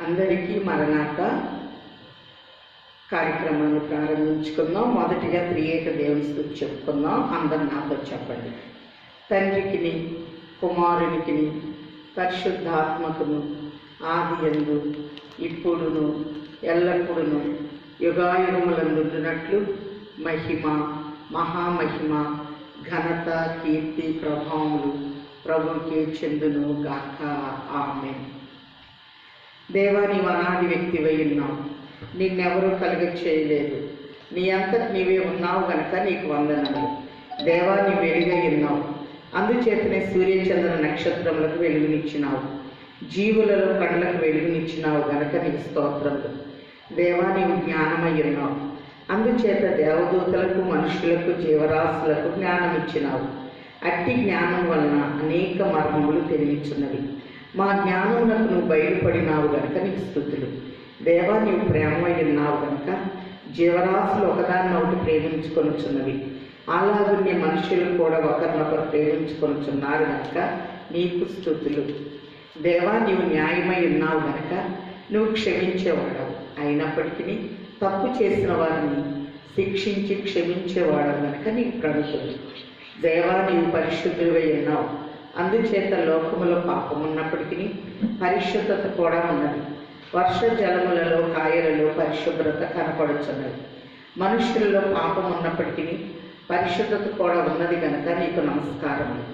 అందరికీ మరణాత కార్యక్రమాన్ని ప్రారంభించుకుందాం. మొదటిగా త్రియేక దేవుని స్తుతి చెప్పుకుందాం. అందరు నాతో చెప్పండి. తండ్రికిని కుమారునికిని పరిశుద్ధాత్మకును ఆదియందు ఇప్పుడును ఎల్లప్పుడును యుగాయుగములందున్నట్లు మహిమ మహామహిమ ఘనత కీర్తి ప్రభావములు ప్రభుకే చెందును గాక. ఆమేన్. దేవా, నీవు అనాది వ్యక్తివై ఉన్నావు. నిన్నెవరూ కలుగ చేయలేదు. నీ అంతట నీవే ఉన్నావు గనక నీకు వందనములు. దేవా, నీ వెలుగై ఉన్నావు. అందుచేతనే సూర్యచంద్ర నక్షత్రములకు వెలుగునిచ్చినావు. జీవులలో కళ్ళకు వెలుగునిచ్చినావు గనక నీకు స్తోత్రములు. దేవా, నీవు జ్ఞానమై ఉన్నావు. అందుచేత దేవదూతలకు మనుషులకు జీవరాశులకు జ్ఞానం ఇచ్చినావు. అట్టి జ్ఞానం వలన అనేక మర్మములు తెలియచున్నవి. మా జ్ఞానమునకు నువ్వు బయలుపడినావు గనక నీకు స్తుతులు. దేవా, నీవు ప్రేమమై ఉన్నావు గనక జీవరాశులు ఒకదాన్నొకటి ప్రేమించుకొనుచున్నవి. అలాగే మనుషులు కూడా ఒకరినొకరు ప్రేమించుకొనుచున్నారు గనక నీకు స్తుతులు. దేవా, నీవు న్యాయమై ఉన్నావు గనక నువ్వు క్షమించేవాడవు. అయినప్పటికీ తప్పు చేసిన వారిని శిక్షించి క్షమించేవాడవు గనక నీకు ప్రణతులు. దేవా, నీవు పరిశుద్ధుడివై ఉన్నావు. అందుచేత లోకములో పాపం ఉన్నప్పటికీ పరిశుద్ధత కూడా ఉన్నది. వర్ష జలములలో కాయలలో పరిశుభ్రత కనపడుచున్నది. మనుషులలో పాపం ఉన్నప్పటికీ పరిశుద్ధత కూడా ఉన్నది కనుక నీకు నమస్కారములు.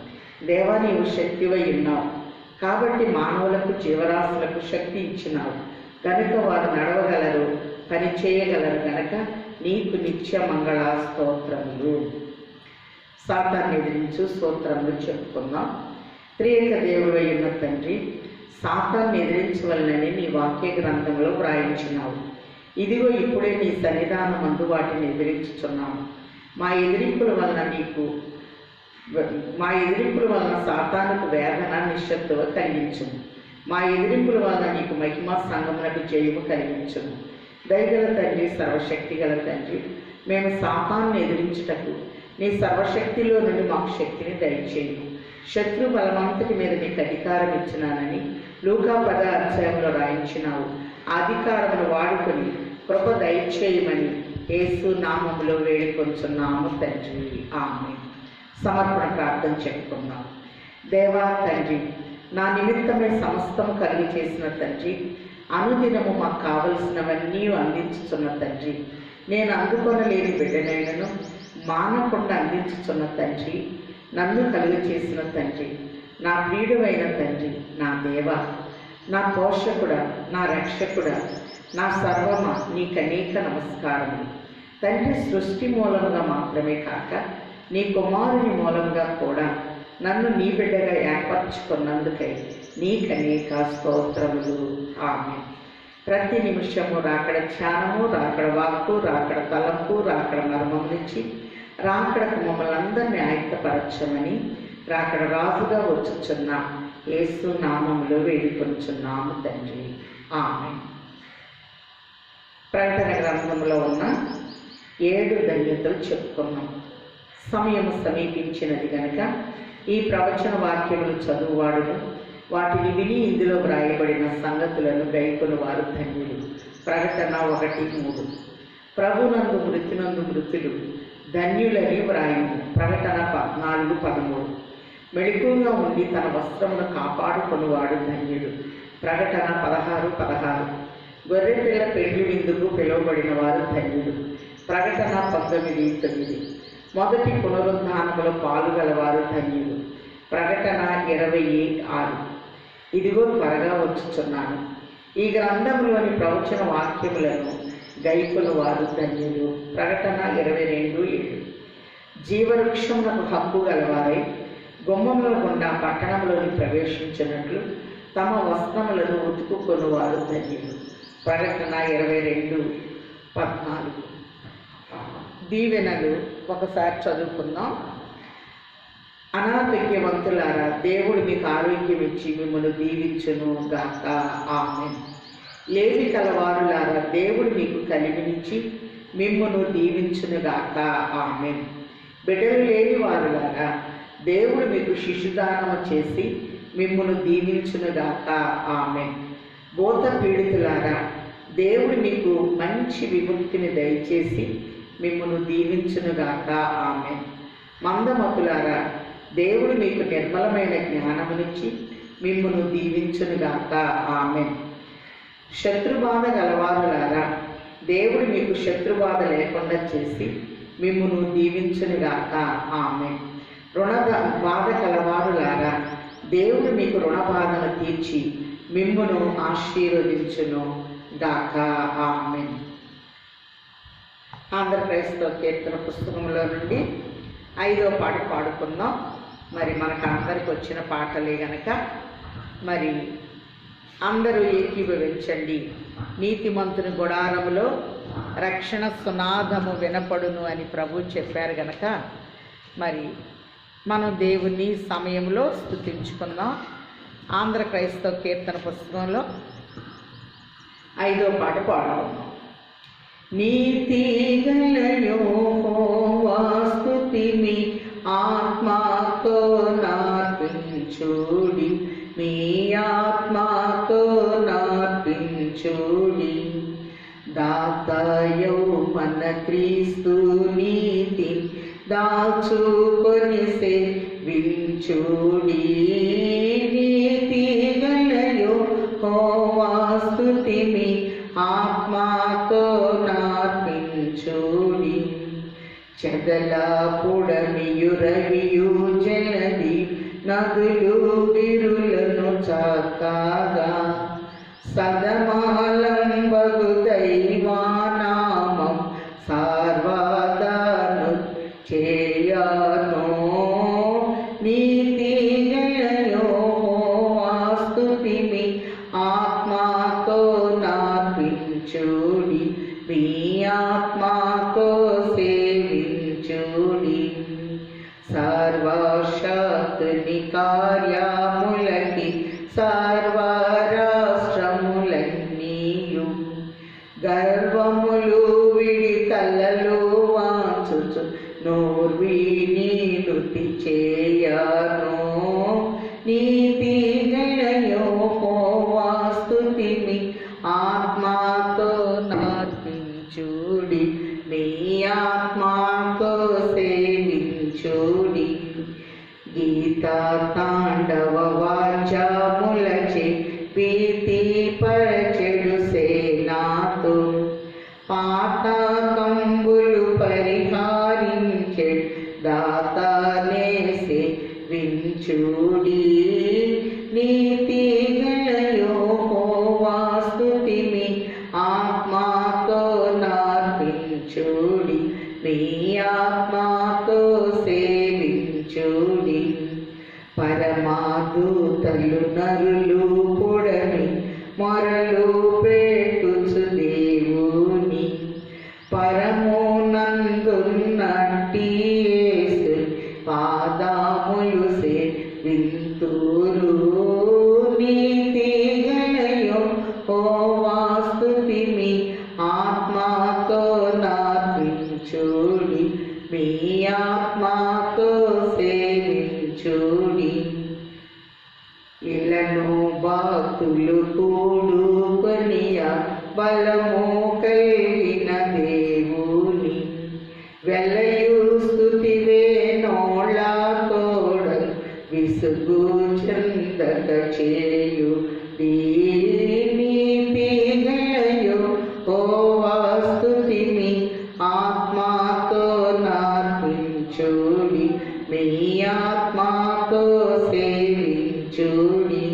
దేవా, నీవు శక్తివై ఉన్నావు. కాబట్టి మానవులకు జీవరాశులకు శక్తి ఇచ్చినావు కనుక వారు నడవగలరు, పని చేయగలరు కనుక నీకు నిత్య మంగళ స్తోత్రములు. సాతాన్ని ఎదిరించు స్తోత్రములు చెప్పుకుందాం. త్రియేక దేవుడై ఉన్న తండ్రి, సాతాన్ని ఎదిరించవలనని నీ వాక్య గ్రంథంలో వ్రాయించినావు. ఇదిగో ఇప్పుడే నీ సన్నిధానమందు వాటిని ఎదిరించుచున్నాము. మా ఎదిరింపుల వలన సాతానుకు వేదన నిశ్శబ్దవ కలిగించుము. మా ఎదిరింపుల వలన నీకు మహిమ సంగమునకు జయము కలిగించుము. దయగల తండ్రి, సర్వశక్తి గల తండ్రి, మేము సాతాన్ని ఎదిరించుటకు నీ సర్వశక్తిలో నుండి మాకు శక్తిని దయచేయము. శత్రు బలమంతటి మీద నీకు అధికారం ఇచ్చినానని లూకా 10వ అధ్యాయంలో రాయించినావు. ఆ అధికారమును వాడుకొని కృప దయచేయమని యేసు నామములో వేడుకొంచున్నాము తండ్రి. ఆమేన్. సమర్పణ ప్రార్థన చెప్పుకుందాం. దేవా తండ్రి, నా నిమిత్తమే సమస్తము కలిగి చేసిన తండ్రి, అనుదినము మాకు కావలసినవన్నీ అందించుచున్న తండ్రి, నేను అందుకొనలేని బిడ్డనైనను మానకుండా అందించుచున్న తండ్రి, నన్ను కలుగ చేసిన తండ్రి, నా ప్రియుడైన తండ్రి, నా దేవా, నా పోషకుడా, నా రక్షకుడా, నా సర్వమా, నీకు అనేక నమస్కారములు తండ్రి. సృష్టి మూలంగా మాత్రమే కాక నీ కుమారుని మూలంగా కూడా నన్ను నీ బిడ్డగా ఏర్పరచుకున్నందుకై నీకు అనేక స్తోత్రములు. ఆమేన్. ప్రతి నిమిషము రాకడ ధ్యానము, రాకడ వాక్కు, రాకడ తలంపు, రాకడ మర్మం నుంచి రాకడకు మమ్మల్ని అందరినీ ఆయత్తపరచమని రాకడ రాజుగా వచ్చుచున్న యేసు నామములో వేడుకొనుచున్నాము తండ్రి. ఆమేన్. ప్రకటన గ్రంథంలో ఉన్న 7 ధన్యతలు చెప్పుకున్నాం. సమయం సమీపించినది కనుక ఈ ప్రవచన వాక్యములు చదువువాడును వాటిని విని ఇందులో వ్రాయబడిన సంగతులను గైకొని వారు ధన్యులు. ప్రకటన 1:3. ప్రభునందు మృతినందు మృతులు ధన్యులని వ్రాయము. ప్రకటన 14:13. మెళుకువగా ఉండి తన వస్త్రమును కాపాడుకొనివాడు ధన్యుడు. ప్రకటన 16:16. గొర్రెపిల్ల పెండ్లి విందుకు పిలువబడిన వారు ధన్యుడు. ప్రకటన 19:9. మొదటి పునరుద్ధానములో పాలుగలవారు ధన్యులు. ప్రకటన 20:6. ఇదిగో త్వరగా వచ్చుచున్నాను. ఈ గ్రంథంలోని ప్రవచన వాక్యములను గైకొను వారు ధన్యులు. ప్రకటన 22:7. జీవవృక్షమునకు హక్కు గలవారై గుమ్మముల గుండా పట్టణంలోని ప్రవేశించినట్లు తమ వస్త్రములను ఉతుకుకొని వారు ధన్యులు. ప్రకటన 22:14. దీవెనలు ఒకసారి చదువుకుందాం. అనారోగ్యవంతులారా, దేవుడు మీకు ఆరోగ్యం ఇచ్చి మిమ్మల్ని దీవించును గాక. ఆమేన్. లేమి కలవారులారా, దేవుడు మీకు కలిగినిచ్చి మిమ్మును దీవించును గాక. ఆమేన్. బిడ్డలు లేని వారులారా, దేవుడు మీకు శిశుదానము చేసి మిమ్మును దీవించును గాక. ఆమేన్. భూత పీడితులారా, దేవుడు మీకు మంచి విముక్తిని దయచేసి మిమ్మల్ని దీవించునుగాక. ఆమేన్. మందమతులారా, దేవుడు మీకు నిర్మలమైన జ్ఞానమునిచ్చి మిమ్మల్ని దీవించునుగాక. ఆమేన్. శత్రుబాధ గలవారులారా, దేవుడు మీకు శత్రుబాధ లేకుండా చేసి మిమ్మల్ని దీవించునుగాక. ఆమేన్. బాధ కలవారులారా, దేవుడు మీకు రుణ బాధను తీర్చి మిమ్మును ఆశీర్వదించును గాక. ఆమేన్. ఆంధ్ర క్రైస్తవ కీర్తన పుస్తకంలో నుండి 5వ పాట పాడుకుందాం. మరి మనకు అందరికి వచ్చిన పాటలే గనక మరి అందరూ ఏకీభవించండి. నీతిమంతుని గుడారములో రక్షణ సునాదము వినపడును అని ప్రభు చెప్పారు గనక మరి మనం దేవుని సమయంలో స్తుతించుకుందాం. ఆంధ్ర క్రైస్తవ కీర్తన పుస్తకంలో 5వ పాట పాడుకుందాం. నీతి గల యెహోవా స్తుతిని ఆత్మతో నార్పించుడి, మీ ఆత్మతో నార్పించుడి. దాతయౌ మన క్రీస్తు నీతి దాచుకొని సేవించుడి. నీతి గల యెహోవా స్తుతిని ఆత్మతో నార్పించుడి. చెదల పుడమియురవియు జలది నదులు బిరులను చాకాగా, సదమాలంబగు దైవానామం సార్వదాను చేయను. నీతి గల యెహోవా స్తుతిని ఆత్మతో నార్పించుడి, మీ ఆత్మతో సేవించుడి. సర్వశక్తుని కార్యములకి సర్వరాష్ట్రములన్నీయు గర్వములు విడి తలలు వాంచుచు నోర్విని నుతి చేయను. నీతి గల యెహోవా స్తుతిని ఆత్మతో నార్పించుడి, మీ ఆత్మతో సేవించుడి. గీతా తాండవ వాద్యములచే ప్రీతి పరచెడు సేనాతో పాతకంబులు పరిహారించె దాతనే సేవించుడి. నీతి గల యెహోవా స్తుతిని ఆత్మతో నార్పించుడి, మీ ఆత్మతో సేవించుడి. పరమాదూతలు నరులు పొడని మొరలు పెట్టుచు దేవుని పరమునందున్నట్టి యేసు పాదములు సేవింతురు. నీతి గల యెహోవా స్తుతిని ఆత్మతో నార్పించుడి, మీ ఆత్మతో సేవించుడి. ఇలను భక్తులు కూడుకొనియ బలము కలిగిన దేవుని వెలయు స్తుతి వేణోళ తోడ విసుగు చందక చేయు. నీతి గల యెహోవా స్తుతిని ఆత్మతో నార్పించుడి, మీ ఆత్మతో సేవించుడి.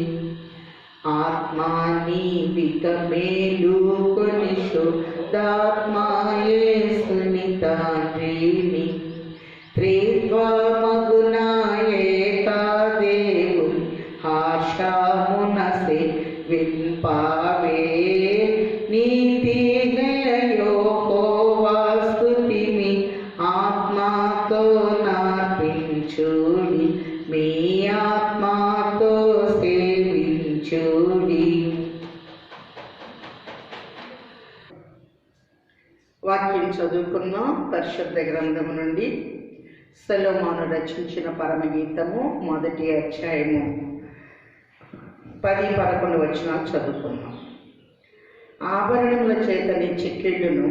ఆత్మానీవిక మేలుకొని శుద్ధాత్మా యేసుని తండ్రిని త్రిత్వమగున ఏకా దేవుని హర్షమున సేవింపవే. నీతి గల యెహోవా స్తుతిని ఆత్మతో నార్పించుడి, మీ ఆత్మతో సేవించుడి. వాక్యం చదువుకున్నాం. పరిశుద్ధ గ్రంథము నుండి సొలొమోను రచించిన పరమగీతము 1వ అధ్యాయము 10-11 వచనాలు చదువుకున్నాం. ఆభరణముల చేత నీ చిక్కిళ్ళును,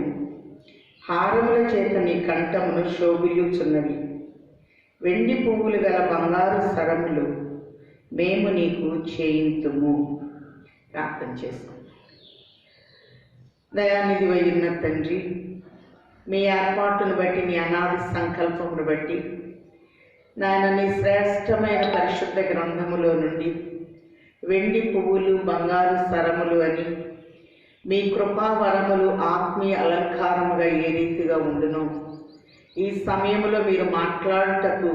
హారముల చేత నీ కంఠమును శోభిల్లుచున్నవి. వెండి పువ్వులు గల బంగారు సరములు మేము నీకు చేయింతుము. ప్రార్థన చేస్తాం. దయానిధి అయిన తండ్రి, మీ ఏర్పాటును బట్టి, నీ అనాది సంకల్పమును బట్టి నాయన, నీ శ్రేష్టమైన పరిశుద్ధ గ్రంథములో నుండి వెండి పువ్వులు బంగారు సరములు అని మీ కృపావరములు ఆత్మీయ అలంకారముగా ఏ రీతిగా ఉండునో ఈ సమయంలో మీరు మాట్లాడుటకు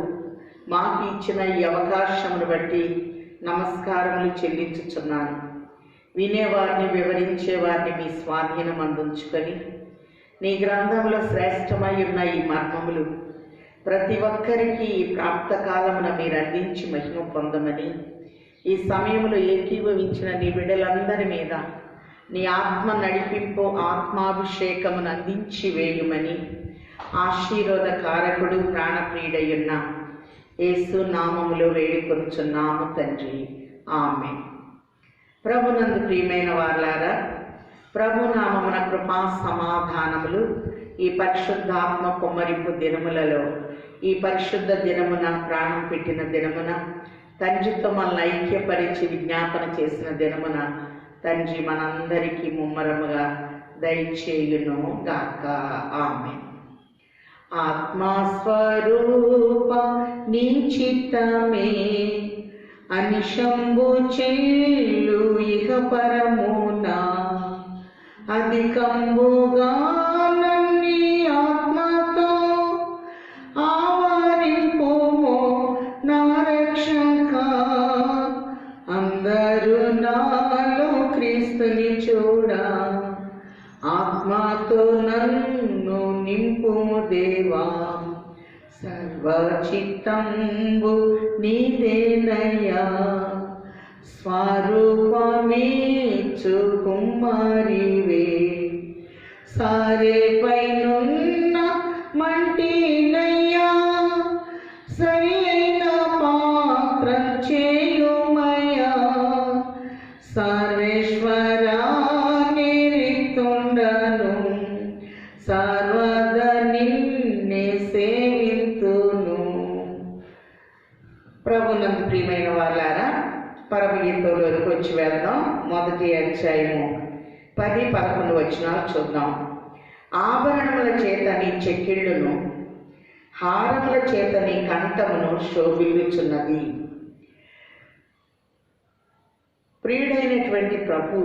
మాకు ఇచ్చిన ఈ అవకాశమును బట్టి నమస్కారములు చెల్లించుచున్నాను. వినేవారిని, వివరించేవారిని మీ స్వాధీనం అందించుకొని నీ గ్రంథంలో శ్రేష్టమై ఉన్న ఈ మర్మములు ప్రతి ఒక్కరికి ఈ ప్రాప్తకాలమున మీరు అందించి మహిమ పొందమని, ఈ సమయంలో ఏకీభవించిన నీ బిడ్డలందరి మీద నీ ఆత్మ నడిపింపు, ఆత్మాభిషేకమును అందించి వేయుమని ఆశీర్వాద కారకుడు, ప్రాణప్రియుడయ్యున్న యేసు నామములో వేడుకొనుచున్నాము తండ్రి. ఆమేన్. ప్రభునందు ప్రియమైన వారలారా, ప్రభు నామమున కృపా సమాధానములు ఈ పరిశుద్ధాత్మ కుమ్మరింపు దినములలో, ఈ పరిశుద్ధ దినమున, ప్రాణం పెట్టిన దినమున, తండ్రితో మనల్ని ఐక్యపరిచి విజ్ఞాపన చేసిన దినమున తండ్రి మనందరికీ ముమ్మరముగా దయచేయును గాక. ఆమేన్. ఆత్మస్వరూప నీ చిత్తమే అనిశంభు చెల్లు ఇహ పరమున, అధికంబుగా నన్ని ఆత్మతో ఆవరింపుము నా రక్షక. అందరూ నాలో క్రీస్తుని చూడ, ఆత్మతో నన్ను నింపుము దేవా. సర్వచిత్తంబు నీదేనయ్యా, స్వరూపమీచు కుమారివే. సారేపైనున్న మంటినయ్యా, సరి అయిన పాత్రం చేయుమయ్యా. సర్వేశ్వరా నిరితుండను, సర్వద నిన్నే సేవింతును. ప్రభునందు ప్రియమైన వాళ్ళారా, పరమగీతంలోకి వచ్చి వెళ్దాం. మొదటి అధ్యాయము 10-11 వచనాలు చూద్దాం. ఆభరణముల చేత నీ చెక్కిళ్ళును, హారముల చేత నీ కంఠమును శోభిల్లుచున్నది. ప్రియుడైనటువంటి ప్రభు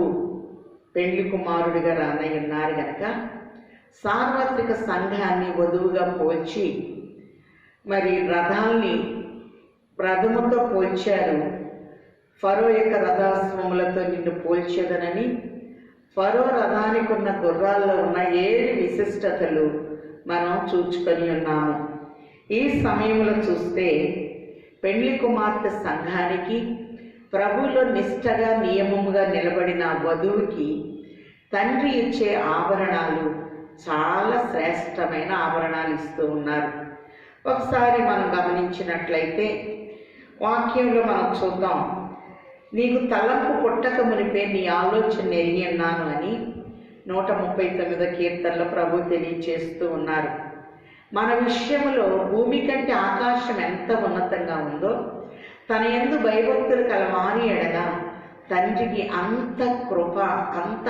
పెళ్లి కుమారుడిగా రానయ్యున్నారు గనక సార్వత్రిక సంఘాన్ని వధువుగా పోల్చి, మరి రథాల్ని రథముతో పోల్చారు. ఫరో యొక్క రథాశ్వములతో నిన్ను పోల్చేదనని, ఫరో రథానికి ఉన్న గుర్రాల్లో ఉన్న 7 విశిష్టతలు మనం చూచుకొని ఉన్నాము. ఈ సమయంలో చూస్తే పెళ్లి కుమార్తె సంఘానికి, ప్రభువులో నిష్టగా నియమముగా నిలబడిన వధువుకి తండ్రి ఇచ్చే ఆభరణాలు చాలా శ్రేష్టమైన ఆభరణాలు ఇస్తూ ఉన్నారు. ఒకసారి మనం గమనించినట్లయితే వాక్యంలో మనం చూద్దాం. నీకు తలంపు పుట్టక మునిపే నీ ఆలోచన ఎరిగి ఉన్నాను అని 139వ కీర్తనలో ప్రభు తెలియచేస్తూ ఉన్నారు. మన విషయంలో భూమి కంటే ఆకాశం ఎంత ఉన్నతంగా ఉందో, తన యందు భయభక్తులు కలవాని ఎడల తండ్రికి అంత కృప, అంత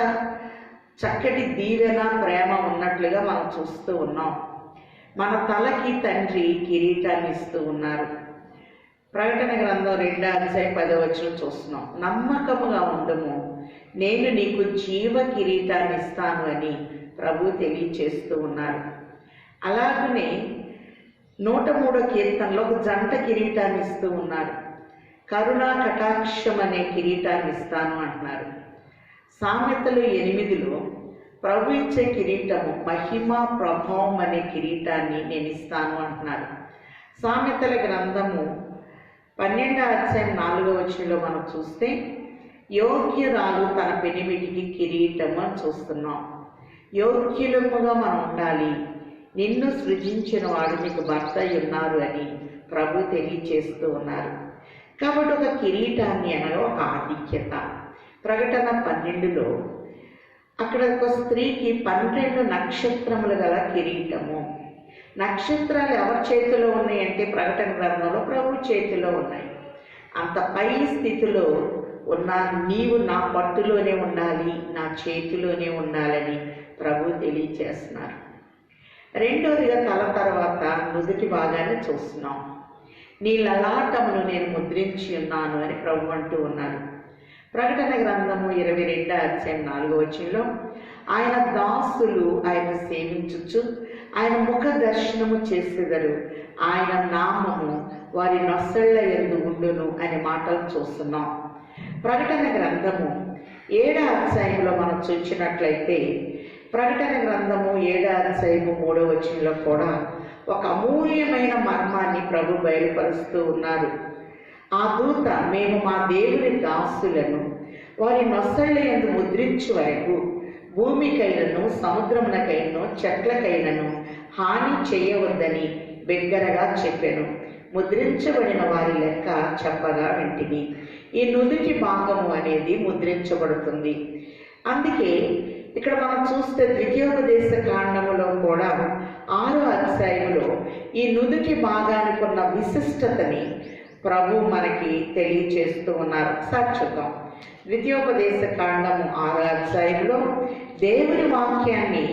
చక్కటి దీవెన, ప్రేమ ఉన్నట్లుగా మనం చూస్తూ ఉన్నాం. మన తలకి తండ్రి కిరీటాన్ని ఇస్తూ ఉన్నారు. ప్రకటన గ్రంథం 2:10 చూస్తున్నాం. నమ్మకముగా ఉండము, నేను నీకు జీవ కిరీటాన్ని ఇస్తాను అని ప్రభు తెలియచేస్తూ ఉన్నారు. అలాగనే 103వ కీర్తనలో ఒక జంట కిరీటాన్ని ఇస్తూ ఉన్నారు. కరుణా కటాక్షం అనే కిరీటాన్ని ఇస్తాను అంటున్నారు. సామెతలు 8లో ప్రభు ఇచ్చే కిరీటము మహిమ ప్రభావం అనే కిరీటాన్ని నేను ఇస్తాను అంటున్నారు. సామెతల గ్రంథము 12:4 మనం చూస్తే యోగ్యురాలు తన పెనిమిటికి కిరీటము అని చూస్తున్నాం. యోగ్యులముగా మనం ఉండాలి. నిన్ను సృజించిన వాడు నీకు భర్త ఉన్నారు అని ప్రభు తెలియచేస్తూ ఉన్నారు. కాబట్టి ఒక కిరీటాన్ని అనగా ఒక ఆధిక్యత. ప్రకటన 12లో ఆ అక్కడ ఒక స్త్రీకి 12 నక్షత్రములు గల కిరీటము. నక్షత్రాలు ఎవరి చేతిలో ఉన్నాయంటే ప్రకటన గ్రంథంలో ప్రభు చేతిలో ఉన్నాయి. అంత పై స్థితిలో ఉన్న నీవు నా పట్టులోనే ఉండాలి, నా చేతిలోనే ఉండాలని ప్రభు తెలియచేస్తున్నారు. రెండవదిగా తల తర్వాత నుదుటి భాగాన్ని చూస్తున్నాం. నీ లలాటమును నేను ముద్రించి ఉన్నాను అని ప్రభు అంటూ ఉన్నారు. ప్రకటన గ్రంథము 22:4 ఆయన దాసులు ఆయన సేవించుచు ఆయన ముఖ దర్శనము చేసేదరు, ఆయన నామము వారి నొసళ్ళ యందు ఉండును అనే మాటలు చూస్తున్నాం. ప్రకటన గ్రంథము 7వ మనం చూసినట్లయితే ప్రకటన గ్రంథము 7:3 కూడా ఒక అమూల్యమైన మర్మాన్ని ప్రభు బయలుపరుస్తూ ఉన్నారు. ఆ దూత, మేము మా దేవుని దాసులను వారి నొసళ్ళ యందు ముద్రించు వరకు భూమికైనను సముద్రమునకైనను చెట్లకైనను హాని చేయవద్దని బిగ్గరగా చెప్పెను. ముద్రించబడిన వారి లెక్క చెప్పగా వింటిని. ఈ నుదుటి భాగము అనేది ముద్రించబడుతుంది. అందుకే ఇక్కడ మనం చూస్తే ద్వితీయోపదేశ కాండములో కూడా 6వ అధ్యాయంలో ఈ నుదుటి భాగానికి ఉన్న విశిష్టతని ప్రభు మనకి తెలియచేస్తూ ఉన్నారు. చూద్దాం. ద్వితీయోపదేశ కాండము 6వ అధ్యాయంలో దేవుని వాక్యాన్ని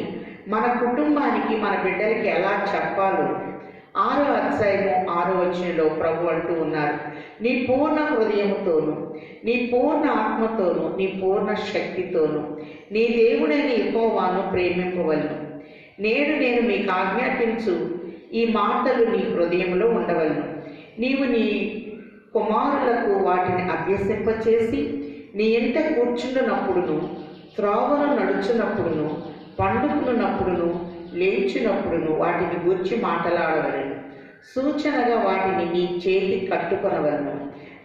మన కుటుంబానికి, మన బిడ్డలకి ఎలా చెప్పాలో 6వ అధ్యాయము 6వ ప్రభు అంటూ ఉన్నారు. నీ పూర్ణ హృదయముతోను, నీ పూర్ణ ఆత్మతోను, నీ పూర్ణ శక్తితోను నీ దేవుడైన యెహోవాను ప్రేమింపవలను. నేడు నేను మీకు ఆజ్ఞాపించు ఈ మాటలు నీ హృదయంలో ఉండవలను. నీవు నీ కుమారులకు వాటిని అభ్యసింపచేసి నీ ఇంట కూర్చున్నప్పుడును, త్రోవను నడుచున్నప్పుడును, పండుకున్నప్పుడును, లేచినప్పుడును వాటిని గూర్చి మాట్లాడవలను. సూచనగా వాటిని నీ చేతి కట్టుకొనవలను.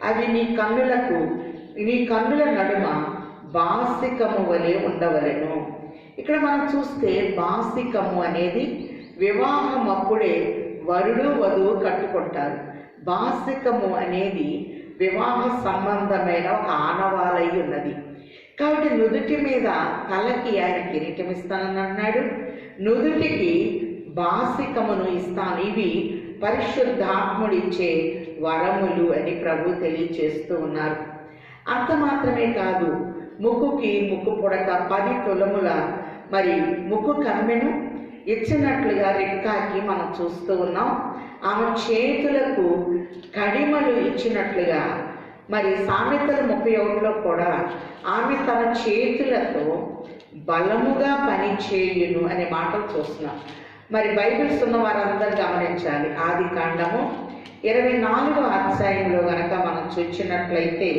అవి నీ కన్నుల నడుమ బాసికము వలె ఉండవలెను. ఇక్కడ మనం చూస్తే బాసికము అనేది వివాహం అప్పుడే వరుడు వధువు కట్టుకుంటారు. బాసికము అనేది వివాహ సంబంధమైన ఒక ఆనవాలై ఉన్నది. కాబట్టి నుదుటి మీద తలకి ఆయన కిరీటం ఇస్తానని అన్నాడు, నుదుటికి బాసికమును ఇస్తాను. ఇవి పరిశుద్ధాత్ముడిచ్చే వరములు అని ప్రభు తెలియచేస్తూ ఉన్నారు. అంత మాత్రమే కాదు, ముక్కు పుడక 10 తులముల ముక్కు కమ్మెను ఇచ్చినట్లుగా రిక్కాకి మనం చూస్తూ ఉన్నాం. ఆమె చేతులకు కడిమలు ఇచ్చినట్లుగా సామెతలు 31లో కూడా ఆమె తన చేతులతో బలముగా పని చేయును అనే మాటలు చూస్తున్నాం. బైబిల్స్ ఉన్న వారందరూ గమనించాలి. ఆది కాండము 24వ అధ్యాయంలో కనుక మనం చూసినట్లయితే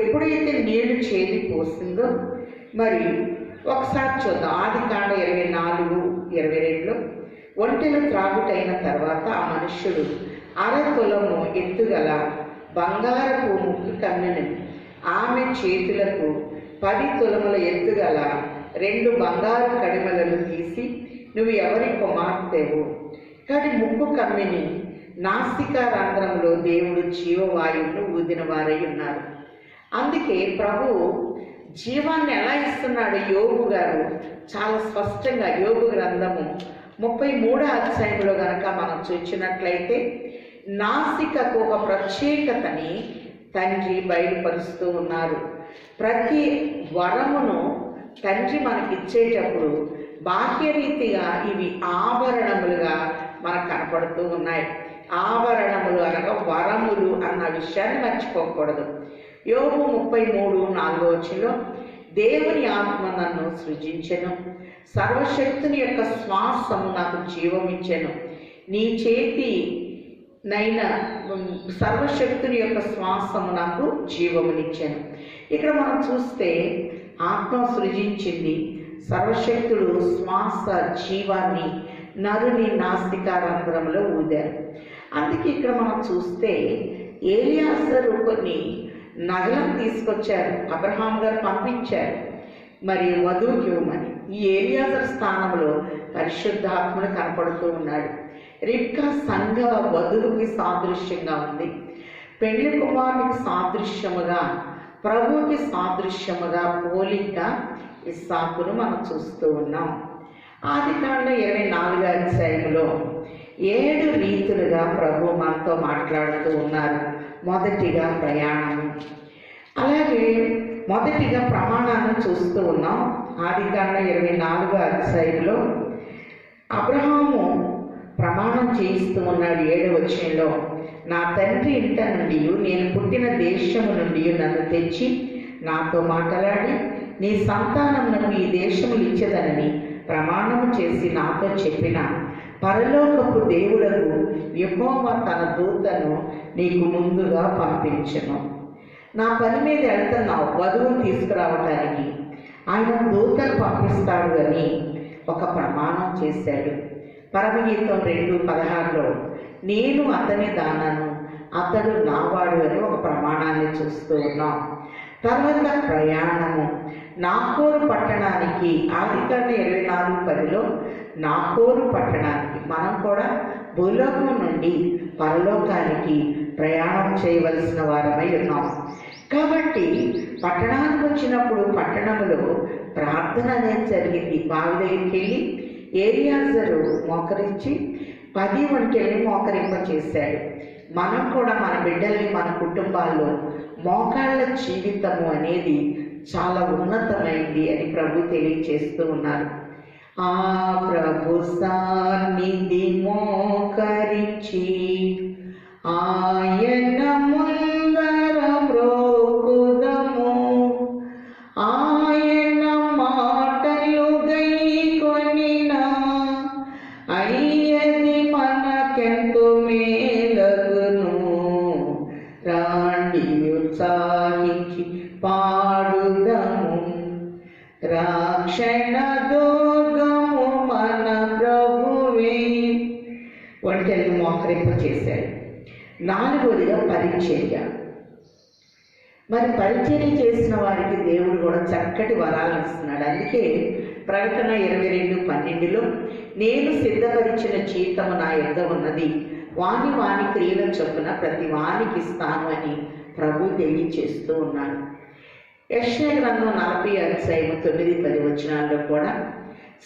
ఎప్పుడైతే నీళ్లు చేదిపోసిందో ఒకసారి చూద్దాం. ఆది కాండ 24:22 ఒంటెలు త్రాగుటైన తర్వాత ఆ మనుష్యుడు 1/2 తులము ఎత్తుగల బంగారపు ముక్కు కమ్మెను ఆమె చేతులకు 10 తులముల ఎత్తుగల 2 బంగారు కడిమలను తీసి, నువ్వు ఎవరి కుమార్తెవు? కాబట్టి ముక్కు కమ్మిని నాసికా రంధ్రంలో దేవుడు జీవవాయువును ఊదిన వారై ఉన్నారు. అందుకే ప్రభు జీవాన్ని ఎలా ఇస్తున్నాడు? యోబు గారు చాలా స్పష్టంగా యోబు గ్రంథము 33వ అధ్యాయంలో కనుక మనం చూసినట్లయితే నాసికకు ఒక ప్రత్యేకతని తండ్రి బయలుపరుస్తూ ఉన్నారు. ప్రతి వరమును తండ్రి మనకిచ్చేటప్పుడు బాహ్యరీతిగా ఇవి ఆభరణములుగా మనకు కనపడుతూ ఉన్నాయి. ఆభరణములు అనగా వరములు అన్న విషయాన్ని మర్చిపోకూడదు. యోబు 33:4 దేవుని ఆత్మ నన్ను సృజించెను, సర్వశక్తుని యొక్క శ్వాసము నాకు జీవమిచ్చెను, నీ చేతి సర్వశక్తుని యొక్క శ్వాసము నాకు జీవమునిచ్చాను. ఇక్కడ మనం చూస్తే ఆత్మ సృజించింది, సర్వశక్తుడు శ్వాస జీవాన్ని నరుని నాసికా రంధ్రంలో ఊదారు. అందుకే ఇక్కడ మనం చూస్తే ఏలియాజరు కొన్ని నగలను తీసుకొచ్చారు, అబ్రహాం గారు పంపించారు వధువుకి ఇవ్వమని. ఈ ఏలియాజరు స్థానంలో పరిశుద్ధాత్ముడు కనపడుతూ ఉన్నాడు. రిబ్కా సంఘ వధువుకి సాదృశ్యంగా ఉంది. పెళ్లి కుమారునికి సాదృశ్యముగా, ప్రభువుకి సాదృశ్యముగా, పోలిక ఇస్సాకును మనం చూస్తూ ఉన్నాం. ఆదికాండం 24వ అధ్యాయంలో 7 రీతులుగా ప్రభు మనతో మాట్లాడుతూ ఉన్నారు. మొదటిగా ప్రయాణము, అలాగే మొదటిగా ప్రమాణాన్ని చూస్తూ ఉన్నాం. ఆదికాండం 24వ అధ్యాయంలో అబ్రహాము ప్రమాణం చేయిస్తూ ఉన్నాడు. 7వ వచనంలో, నా తండ్రి ఇంట నుండి నేను పుట్టిన దేశము నుండి నన్ను తెచ్చి నాతో మాట్లాడి నీ సంతానమునకు ఈ దేశములు ఇచ్చేదనని ప్రమాణము చేసి నాతో చెప్పిన పరలోకపు దేవుడకు యెహోవా తన దూతను నీకు ముందుగా పంపించెను. నా పని మీద వెళ్తున్నావు, వధువును తీసుకురావటానికి ఆయన దూతను పంపిస్తాడు అని ఒక ప్రమాణం చేశాడు. పరమగీతం 2:16లో నేను అతని దానను, అతడు నావాడు అని ఒక ప్రమాణాన్ని చూస్తూ ఉన్నాం. తర్వాత ప్రయాణము, నాకోరు పట్టణానికి, ఆదికాండం 24:10లో నాకోరు పట్టణానికి, మనం కూడా భూలోకం నుండి పరలోకానికి ప్రయాణం చేయవలసిన వారమై ఉన్నాం. కాబట్టి పట్టణానికి వచ్చినప్పుడు పట్టణంలో ప్రార్థన అనేది జరిగింది. బావి దగ్గరికి వెళ్ళి ఏలియాజరు మోకరించి 10 ఒంటెల్ని మోకరింప చేశాడు. మనం కూడా మన బిడ్డల్ని మన కుటుంబాల్లో మోకాళ్ళ జీవితము అనేది చాలా ఉన్నతమైంది అని ప్రభు తెలియచేస్తూ ఉన్నారు. ఆ ప్రభు సన్నిధి మోకరించి ఆయన ముందర మ్రోకుదము, ఆయన మాటలు గైకొనిన అయ్యది మనకెంతో మేలగును. రాండి ఉత్సాహించి పాడుదము, రక్షణ దుర్గము మన ప్రభువే. ఒంటెలు మోకరింప చేశాడు. 4వదిగా పరిచర్య. మరి పరిచర్య చేసిన వారికి దేవుడు కూడా చక్కటి వరాలు ఇస్తున్నాడు. అందుకే ప్రకటన 22:12లో నేను సిద్ధపరిచిన జీతము నా యొద్ద ఉన్నది, వాని వాని క్రియల చొప్పున ప్రతి వానికి ఇస్తాను అని ప్రభు తెలియచేస్తూ ఉన్నాడు. యెషయా గ్రంథం 40:9-10 వచనాల్లో కూడా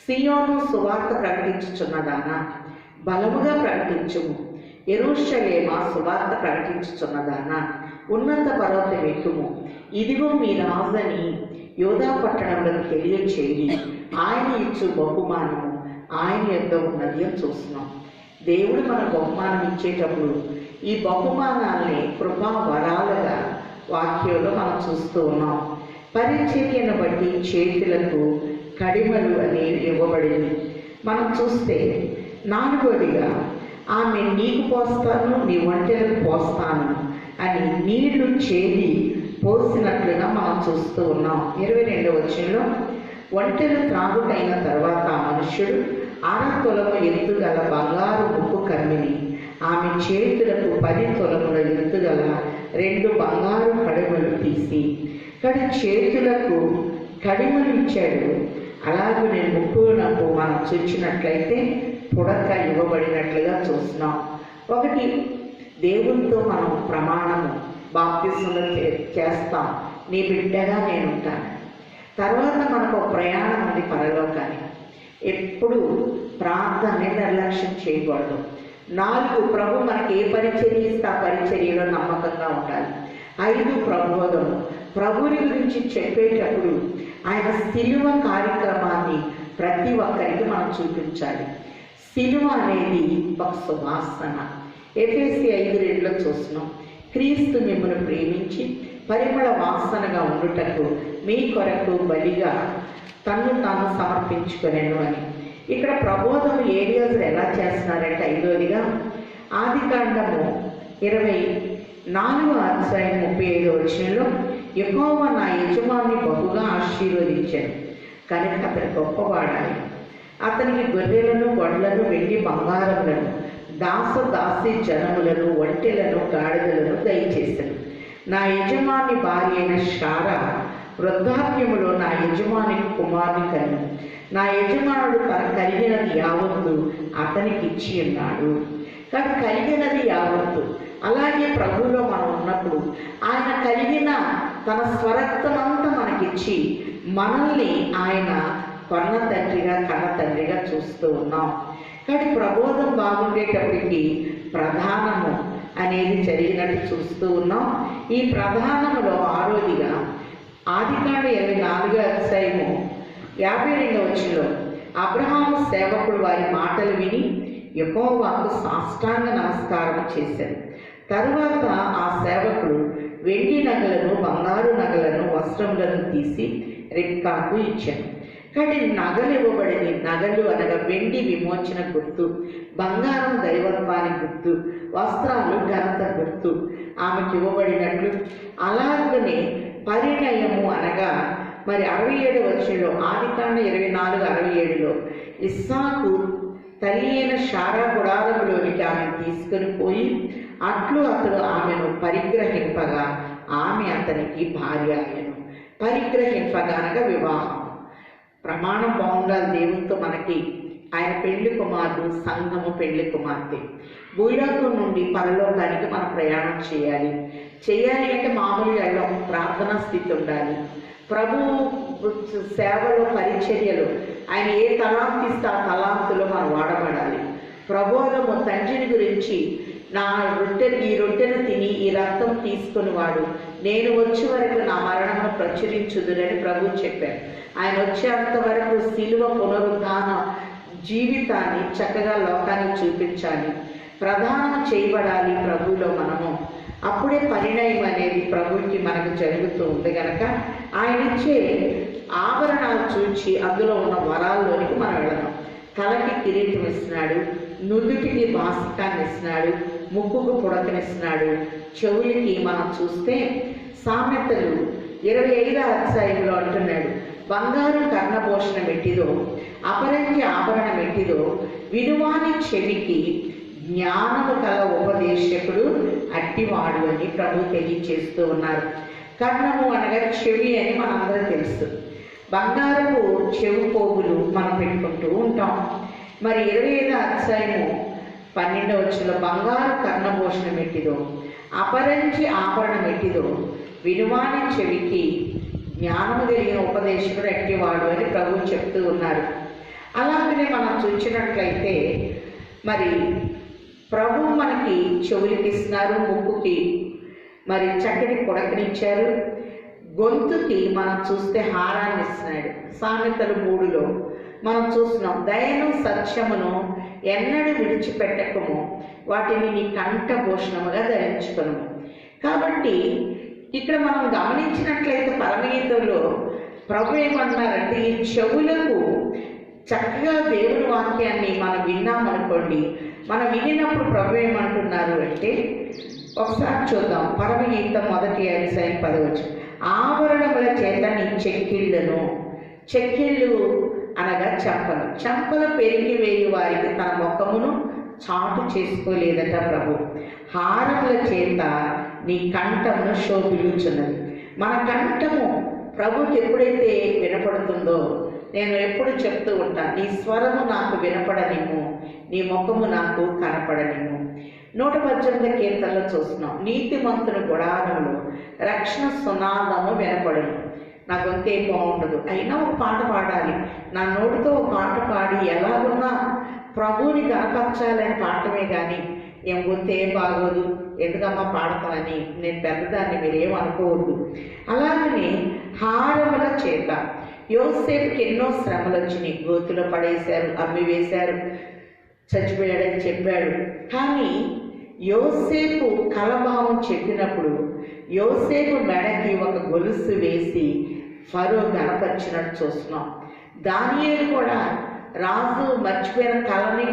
సియోను సువార్త ప్రకటించుచున్నదానా బలముగా ప్రకటించుము, యెరూషలేమా సువార్త ప్రకటించుచున్నదానా ఉన్నత పర్వతం ఎక్కుము, ఇదిగో మీ రాజని యోధా పట్టణంలో తెలియచేయి, ఆయన ఇచ్చు బహుమానము ఆయన యొద్ద ఉన్నది అని చూస్తున్నాం. దేవుడు మన బహుమానం ఇచ్చేటప్పుడు ఈ బహుమానాల్ని కృపా వరాలుగా వాక్యంలో మనం చూస్తూ ఉన్నాం. పరిచర్యను బట్టి చేతులకు కడిమలు అనేవి ఇవ్వబడింది. మనం చూస్తే 4వదిగా ఆమె నీకు పోస్తాను, నీ ఒంటెలకు పోస్తాను అని నీళ్లు చేది పోసినట్లుగా మనం చూస్తూ ఉన్నాం. 22వ వచనంలో ఒంటెలు త్రాగుటైన తర్వాత ఆ మనుష్యుడు 6 తులము ఎత్తుగల బంగారు ముక్కు కమ్మిని ఆమె చేతులకు 10 తులముల ఎత్తుగల 2 బంగారు కడిమలు తీసి చేతులకు కడిమలు ఇచ్చాడు. అలాగే నేను ముక్కునకు మనం చూచినట్లయితే పుడక ఇవ్వబడినట్లుగా చూస్తున్నాం. ఒకటి, దేవునితో మనం ప్రమాణము బాప్తిస్మం చేస్తాం, నీ బిడ్డగా నేను ఉంటాను. తర్వాత మనకు ఒక ప్రయాణం ఉంది పరలోకానికి. ఎప్పుడు ప్రార్థనని నిర్లక్ష్యం చేయకూడదు. 4, ప్రభు మనకి ఏ పరిచర్య ఇస్తే ఆ పరిచర్యలో నమ్మకంగా ఉండాలి. 5, ప్రబోధం. ప్రభుని గురించి చెప్పేటప్పుడు ఆయన సిలువ కార్యక్రమాన్ని ప్రతి ఒక్కరికి మనం చూపించాలి. సిలువ అనేది ఒక సువాసన. ఎఫెసీ 5:2లో చూస్తున్నాం, క్రీస్తు మిమ్మల్ని ప్రేమించి పరిమళ వాసనగా ఉండుటకు మీ కొరకు బలిగా తన్ను తాను సమర్పించుకొనెను అని. ఇక్కడ ప్రబోధం ఏరియాస్ ఎలా చేస్తున్నారంటే 5వదిగా ఆదికాండము 24వ అధ్యాయం 35వ వచనంలో యెహోవా నా యజమాని బహుగా ఆశీర్వదించాడు కనుక అతను గొప్పవాడాలి, అతనికి గొర్రెలను గొడ్లను వెండి బంగారములను దాసి జనములను ఒంటెలను గాడిదలను దయచేశాడు. నా యజమాని భార్య అయిన శారా వృద్ధాప్యములో నా యజమానికి కుమారుని కను. నా యజమానుడు తన కలిగినది యావత్తు అతనికి ఇచ్చి ఉన్నాడు. కానీ కలిగినది యావత్తు. అలాగే ప్రభువులో మనం ఉన్నప్పుడు ఆయన కలిగిన తన స్వరక్తమంతా మనకిచ్చి మనల్ని ఆయన కొన్న తండ్రిగా కన్న తండ్రిగా చూస్తూ ఉన్నాం. కానీ ప్రబోధం బాగుండేటప్పటికి ప్రధానము అనేది జరిగినట్టు చూస్తూ ఉన్నాం. ఈ ప్రధానములో ఆరోదిగా ఆదికాండ 24వ అధ్యాయము 52వ వచనంలో అబ్రహాము సేవకుడు వారి మాటలు విని యెహోవాకు సాష్టాంగ నమస్కారం చేశారు. తరువాత ఆ సేవకుడు వెండి నగలను, బంగారు నగలను, వస్త్రములను తీసి రిబ్కాకు ఇచ్చాను. కానీ నగలు ఇవ్వబడింది. నగలు అనగా వెండి విమోచన గుర్తు, బంగారం దైవత్వానికి గుర్తు, వస్త్రాలు ఘనత గుర్తు ఆమెకు ఇవ్వబడినట్లు. అలాగనే పరిణయము అనగా మరి 67వ వచనంలో ఆదికాండ 24:67లో ఇస్సాకు తల్లి అయిన శారా గుడారములోనికి ఆమెను తీసుకొని పోయి అట్లు అతడు ఆమెను పరిగ్రహింపగా ఆమె అతనికి భార్య అయ్యను. పరిగ్రహింపగా అనగా వివాహం. ప్రమాణం బాగుండాలి దేవునితో మనకి. ఆయన పెళ్లి కుమారుడు, సంఘము పెళ్లి కుమార్తె. భూలోకం నుండి పరలోకానికి మనం ప్రయాణం చేయాలి అంటే మామూలుగా ప్రార్థనా స్థితి ఉండాలి. ప్రభు సేవలో పరిచర్యలు ఆయన ఏ తలాంతు ఇస్తే ఆ తలాంతులో మనం వాడబడాలి. ప్రబోధము తండ్రిని గురించి ఈ రొట్టెను తిని ఈ రక్తం తీసుకుని వాడు నేను వచ్చే వరకు నా మరణమును ప్రచురించుదురని ప్రభు చెప్పారు. ఆయన వచ్చేంత వరకు శిలువ పునరుద్ధాన జీవితాన్ని చక్కగా లోకానికి చూపించాలి. ప్రధానం చేయబడాలి ప్రభువులో మనము. అప్పుడే పరిణయం అనేది ప్రభువుకి మనకు జరుగుతూ ఉంది కనుక ఆయన ఇచ్చే ఆభరణాలు చూచి అందులో ఉన్న వరాల్లోనికి మనం వెళదాం. తలకి కిరీటం ఇస్తున్నాడు, నుదుటికి బాసికాన్ని ఇస్తున్నాడు, ముక్కుకు పుడకనిస్తున్నాడు, చెవులకి మనం చూస్తే సామెతలు 25వ అధ్యాయంలో అంటున్నాడు, బంగారు కర్ణభూషణం ఎట్టిదో అపరంజి ఆభరణం ఎట్టిదో వినువాని చెవికి జ్ఞానము కల ఉపదేశకుడు అట్టివాడు అని ప్రభు తెలియచేస్తూ ఉన్నారు. కర్ణము అనగా చెవి అని మనందరూ తెలుసు. బంగారపు చెవి పోగులు మనం పెట్టుకుంటూ ఉంటాం. మరి 25వ అధ్యాయము 12వ వచనంలో బంగారు కర్ణభూషణం ఎట్టిదో అపరంజి ఆభరణం ఎట్టిదో వినువాని చెవికి జ్ఞానము కలిగిన ఉపదేశకుడు అట్టివాడు అని ప్రభు చెప్తూ ఉన్నారు. అలాగనే మనం చూసినట్లయితే మరి ప్రభు మనకి చెవులకి ఇస్తున్నారు, ముక్కుకి మరి చక్కటి కొడకనిచ్చారు, గొంతుకి మనం చూస్తే హారాన్ని ఇస్తున్నాడు. సామెతలు 3లో మనం చూస్తున్నాం, దయను సత్యమును ఎన్నడూ విడిచిపెట్టకము, వాటిని నీ కంఠభూషణముగా ధరించుకును. కాబట్టి ఇక్కడ మనం గమనించినట్లయితే పరమగీతంలో ప్రభు ఏమంటున్నారంటే ఈ చెవులకు చక్కగా దేవుని వాక్యాన్ని మనం విన్నామనుకోండి, మనం వినినప్పుడు ప్రభు ఏమంటున్నారు అంటే ఒకసారి చూద్దాం. పరమగీతం 1వ అధ్యాయం 10వ వచనం, ఆభరణముల చేత నీ చెక్కిళ్ళను, చెక్కిళ్ళు అనగా చెంపలు పెరిగి వేయి వారికి తన ముఖమును చాటు చేసుకోలేదట ప్రభు. హారముల చేత నీ కంఠమును శోభిల్లుచున్నది. మన కంఠము ప్రభుకి ఎప్పుడైతే వినపడుతుందో, నేను ఎప్పుడు చెప్తూ ఉంటాను, నీ స్వరము నాకు వినపడనిమ్ము, నీ ముఖము నాకు కనపడనిమ్ము. 118వ కీర్తనలో చూస్తున్నాం, నీతిమంతుని గుడారములో రక్షణ సునాదము వినపడను. నా గొంతే బాగుండదు, అయినా ఒక పాట పాడాలి. నా నోటితో ఒక పాట పాడి ఎలాగున్నా ప్రభువుని కనపరచాలని పాడటమే కానీ ఏం గొంతే బాగోదు, ఎందుకమ్మా పాడతామని నేను పెద్దదాన్ని మీరేమనుకోవద్దు. అలాగనే హారముల చేత యోసేపుకి ఎన్నో శ్రమలు వచ్చినాయి. గోతులో పడేశారు, అమ్మి వేశారు, చచ్చిపోయాడని చెప్పాడు. కానీ యోసేపు కలభావం చెప్పినప్పుడు యోసేపు మెడకి ఒక గొలుసు వేసి ఫరో గనపరిచినట్టు చూస్తున్నాం. దానియేలు కూడా రాజు మర్చిపోయిన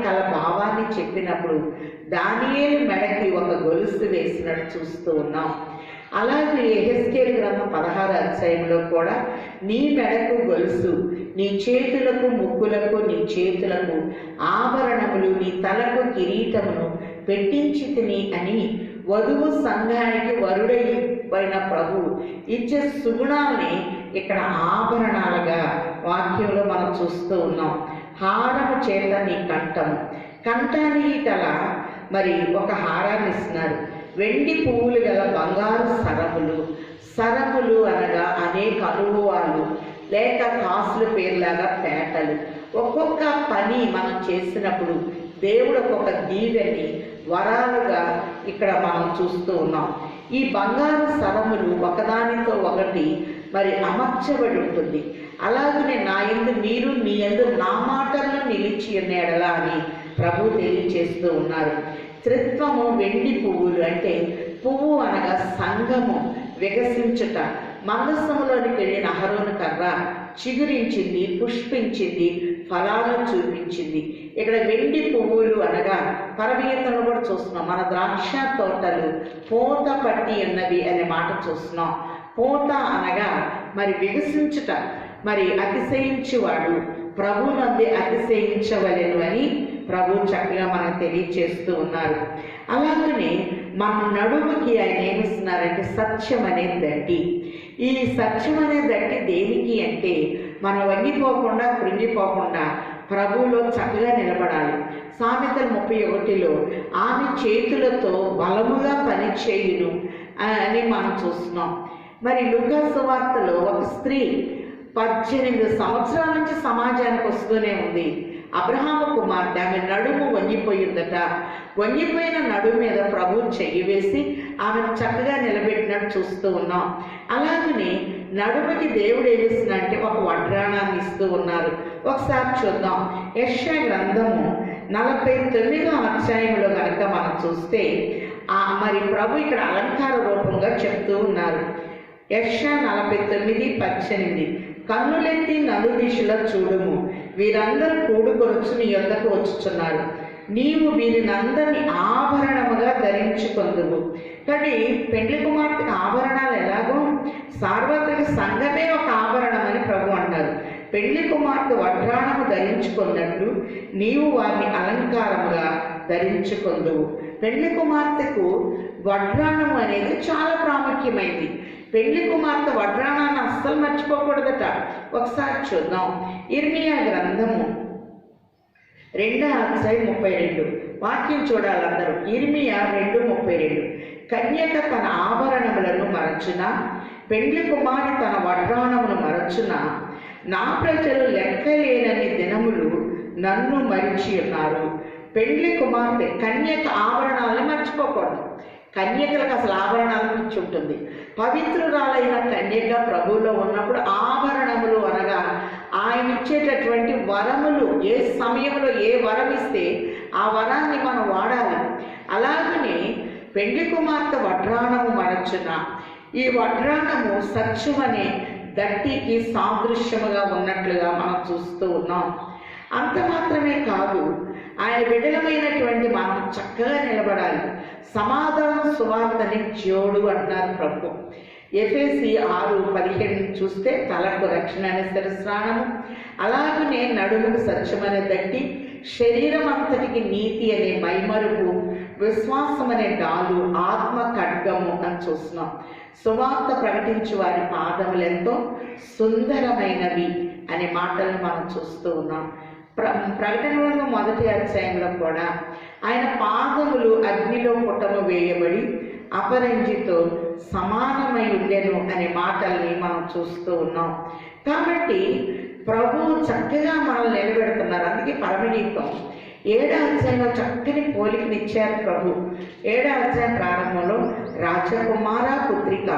కల భావాన్ని చెప్పినప్పుడు దానియేలు మెడకి ఒక గొలుసు వేసినట్టు చూస్తూ ఉన్నాం. అలాగే యెహెజ్కేలు గ్రంథం 16వ అధ్యాయంలో కూడా నీ మెడకు గొలుసు, నీ చేతులకు ముక్కులకు, నీ చేతులకు ఆభరణములు, నీ తలకు కిరీటమును పెట్టించి తిని అని వధువు సంఘానికి వరుడైన ప్రభు ఇచ్చే సుగుణాలని ఇక్కడ ఆభరణాలుగా వాక్యంలో మనం చూస్తూ ఉన్నాం. హారము చేత నీ కంఠానికి గల మరి ఒక హారాన్ని ఇస్తున్నారు. వెండి పువ్వులు గల బంగారు సరములు, సరములు అనగా అనేక అనుభవాలు, లేక కాసుల పేర్లాగా పేటలు. ఒక్కొక్క పని మనం చేసినప్పుడు దేవుడు ఒక్కొక్క దీవెని వరాలుగా ఇక్కడ మనం చూస్తూ ఉన్నాం. ఈ బంగారు సరములు ఒకదానితో ఒకటి మరి అమర్చబడి ఉంటుంది. అలాగనే నా యందు మీరు మీ యందు నా మాటలను నిలిచి ఉన్నేడలా అని ప్రభు తెలియచేస్తూ ఉన్నారు. త్రిత్వము వెండి పువ్వులు అంటే పువ్వు అనగా సంఘము వికసించుట. మందసములోనికి వెళ్ళిన అహరోను కర్ర చిగురించింది, పుష్పించింది, ఫలాలు చూపించింది. ఇక్కడ వెండి పువ్వులు అనగా పరమీతను కూడా చూస్తున్నాం. మన ద్రాక్ష తోటలు పూత పట్టి ఉన్నవి అనే మాట చూస్తున్నాం. పూత అనగా మరి వికసించుట, మరి అతిశయించువాడు ప్రభునందే అతిశయించవలెను అని ప్రభు చక్కగా మనకు తెలియచేస్తూ ఉన్నారు. అలాగనే మన నడుముకి ఆయన ఏమిస్తున్నారంటే సత్యం అనే దట్టి. ఈ సత్యం అనే దట్టి దేనికి అంటే మనం వంగిపోకుండా కృంగిపోకుండా ప్రభువులో చక్కగా నిలబడాలి. సామెతలు 31లో ఆమె చేతులతో బలముగా పని చేయును అని మనం చూస్తున్నాం. మరి లూకా సువార్తలో ఒక స్త్రీ 18 సంవత్సరాల నుంచి సమాజానికి వస్తూనే ఉంది. అబ్రహాము కుమార్తె, ఆమె నడుము వంగిపోయిందట. వంగిపోయిన నడుము మీద ప్రభు చెయ్యి వేసి ఆమెను చక్కగా నిలబెట్టినట్టు చూస్తూ ఉన్నాం. అలాగనే నడుముకి దేవుడు ఏమిస్తున్నాడంటే ఒక వడ్రాణాన్ని ఇస్తూ ఉన్నారు. ఒకసారి చూద్దాం. యెషయా గ్రంథము 49వ అధ్యాయంలో కనుక మనం చూస్తే మరి ప్రభు ఇక్కడ అలంకార రూపంగా చెప్తూ ఉన్నారు. యెషయా 49:18 కన్నులెత్తి నలుదిశలో చూడుము, వీరందరూ కూడుకొనుచు నీ యొద్దకు వచ్చుచున్నారు, నీవు వీరినందరినీ ఆభరణముగా ధరించుకొందువు. కానీ పెండ్లి కుమార్తెకి ఆభరణాలు ఎలాగో సార్వత్రిక సంఘమే ఒక ఆభరణం అని ప్రభు అన్నారు. పెళ్లి కుమార్తె వడ్రాణము ధరించుకున్నట్లు నీవు వారిని అలంకారముగా ధరించుకొందువు. పెళ్లి కుమార్తెకు వడ్రాణము అనేది చాలా ప్రాముఖ్యమైనది. పెళ్లి కుమార్తె వడ్రాణాన్ని అస్సలు మర్చిపోకూడదట. ఒకసారి చూద్దాం. ఇర్మియా గ్రంథము 2:32 వాక్యం చూడాలి అందరూ. ఇర్మియా 2:32 కన్యక తన ఆభరణములను మరచున, పెండ్లి కుమారి తన వడ్రాణమును మరచున, నా ప్రజలు లెక్కలేనన్ని దినములు నన్ను మరిచి ఉన్నారు. పెండ్లి కుమార్తె కన్యక ఆభరణాలను మర్చిపోకూడదు. కన్యకలకు అసలు ఆభరణాలు పిచ్చి ఉంటుంది. పవిత్రురాలైన కన్యక ప్రభువులో ఉన్నప్పుడు ఆభరణములు అనగా ఆయన ఇచ్చేటటువంటి వరములు, ఏ సమయంలో ఏ వరం ఇస్తే ఆ వరాన్ని మనం వాడాలి. అలాగనే పెండ్లి కుమార్తె వడ్రాణము మరచున, ఈ వడ్రాణము సత్యమనే దట్టికి సాదృశ్యముగా ఉన్నట్లుగా మనం చూస్తూ ఉన్నాం. అంత మాత్రమే కాదు, ఆయన బిడ్డలమైనటువంటి మనం చక్కగా నిలబడాలి. సమాధాన సువార్తని జోడు అంటున్నారు ప్రభు. ఎఫెసీ 6:15 చూస్తే తలకు రక్షణ అనే శిరస్నానము, అలాగనే నడుముకు సత్యమనే దట్టి, శరీరం అంతటికి నీతి అనే మైమరుపు, విశ్వాసం అనే డాలు, ఆత్మ ఖడ్గము అని చూస్తున్నాం. సువార్త ప్రకటించు వారి పాదములు ఎంతో సుందరమైనవి అనే మాటలను మనం చూస్తూ ఉన్నాం. ప్రకటనలో 1వ అధ్యాయంలో కూడా ఆయన పాదములు అగ్నిలో పుటము వేయబడి అపరంజితో సమానమై ఉండెను అనే మాటల్ని మనం చూస్తూ ఉన్నాం. కాబట్టి ప్రభువు చక్కగా మనల్ని నిలబెడుతున్నారు. అందుకే పరమగీతం 7వ అధ్యాయంలో చక్కని పోలికనిచ్చారు ప్రభు. 7వ అధ్యాయం ప్రారంభంలో, రాజకుమార పుత్రిక,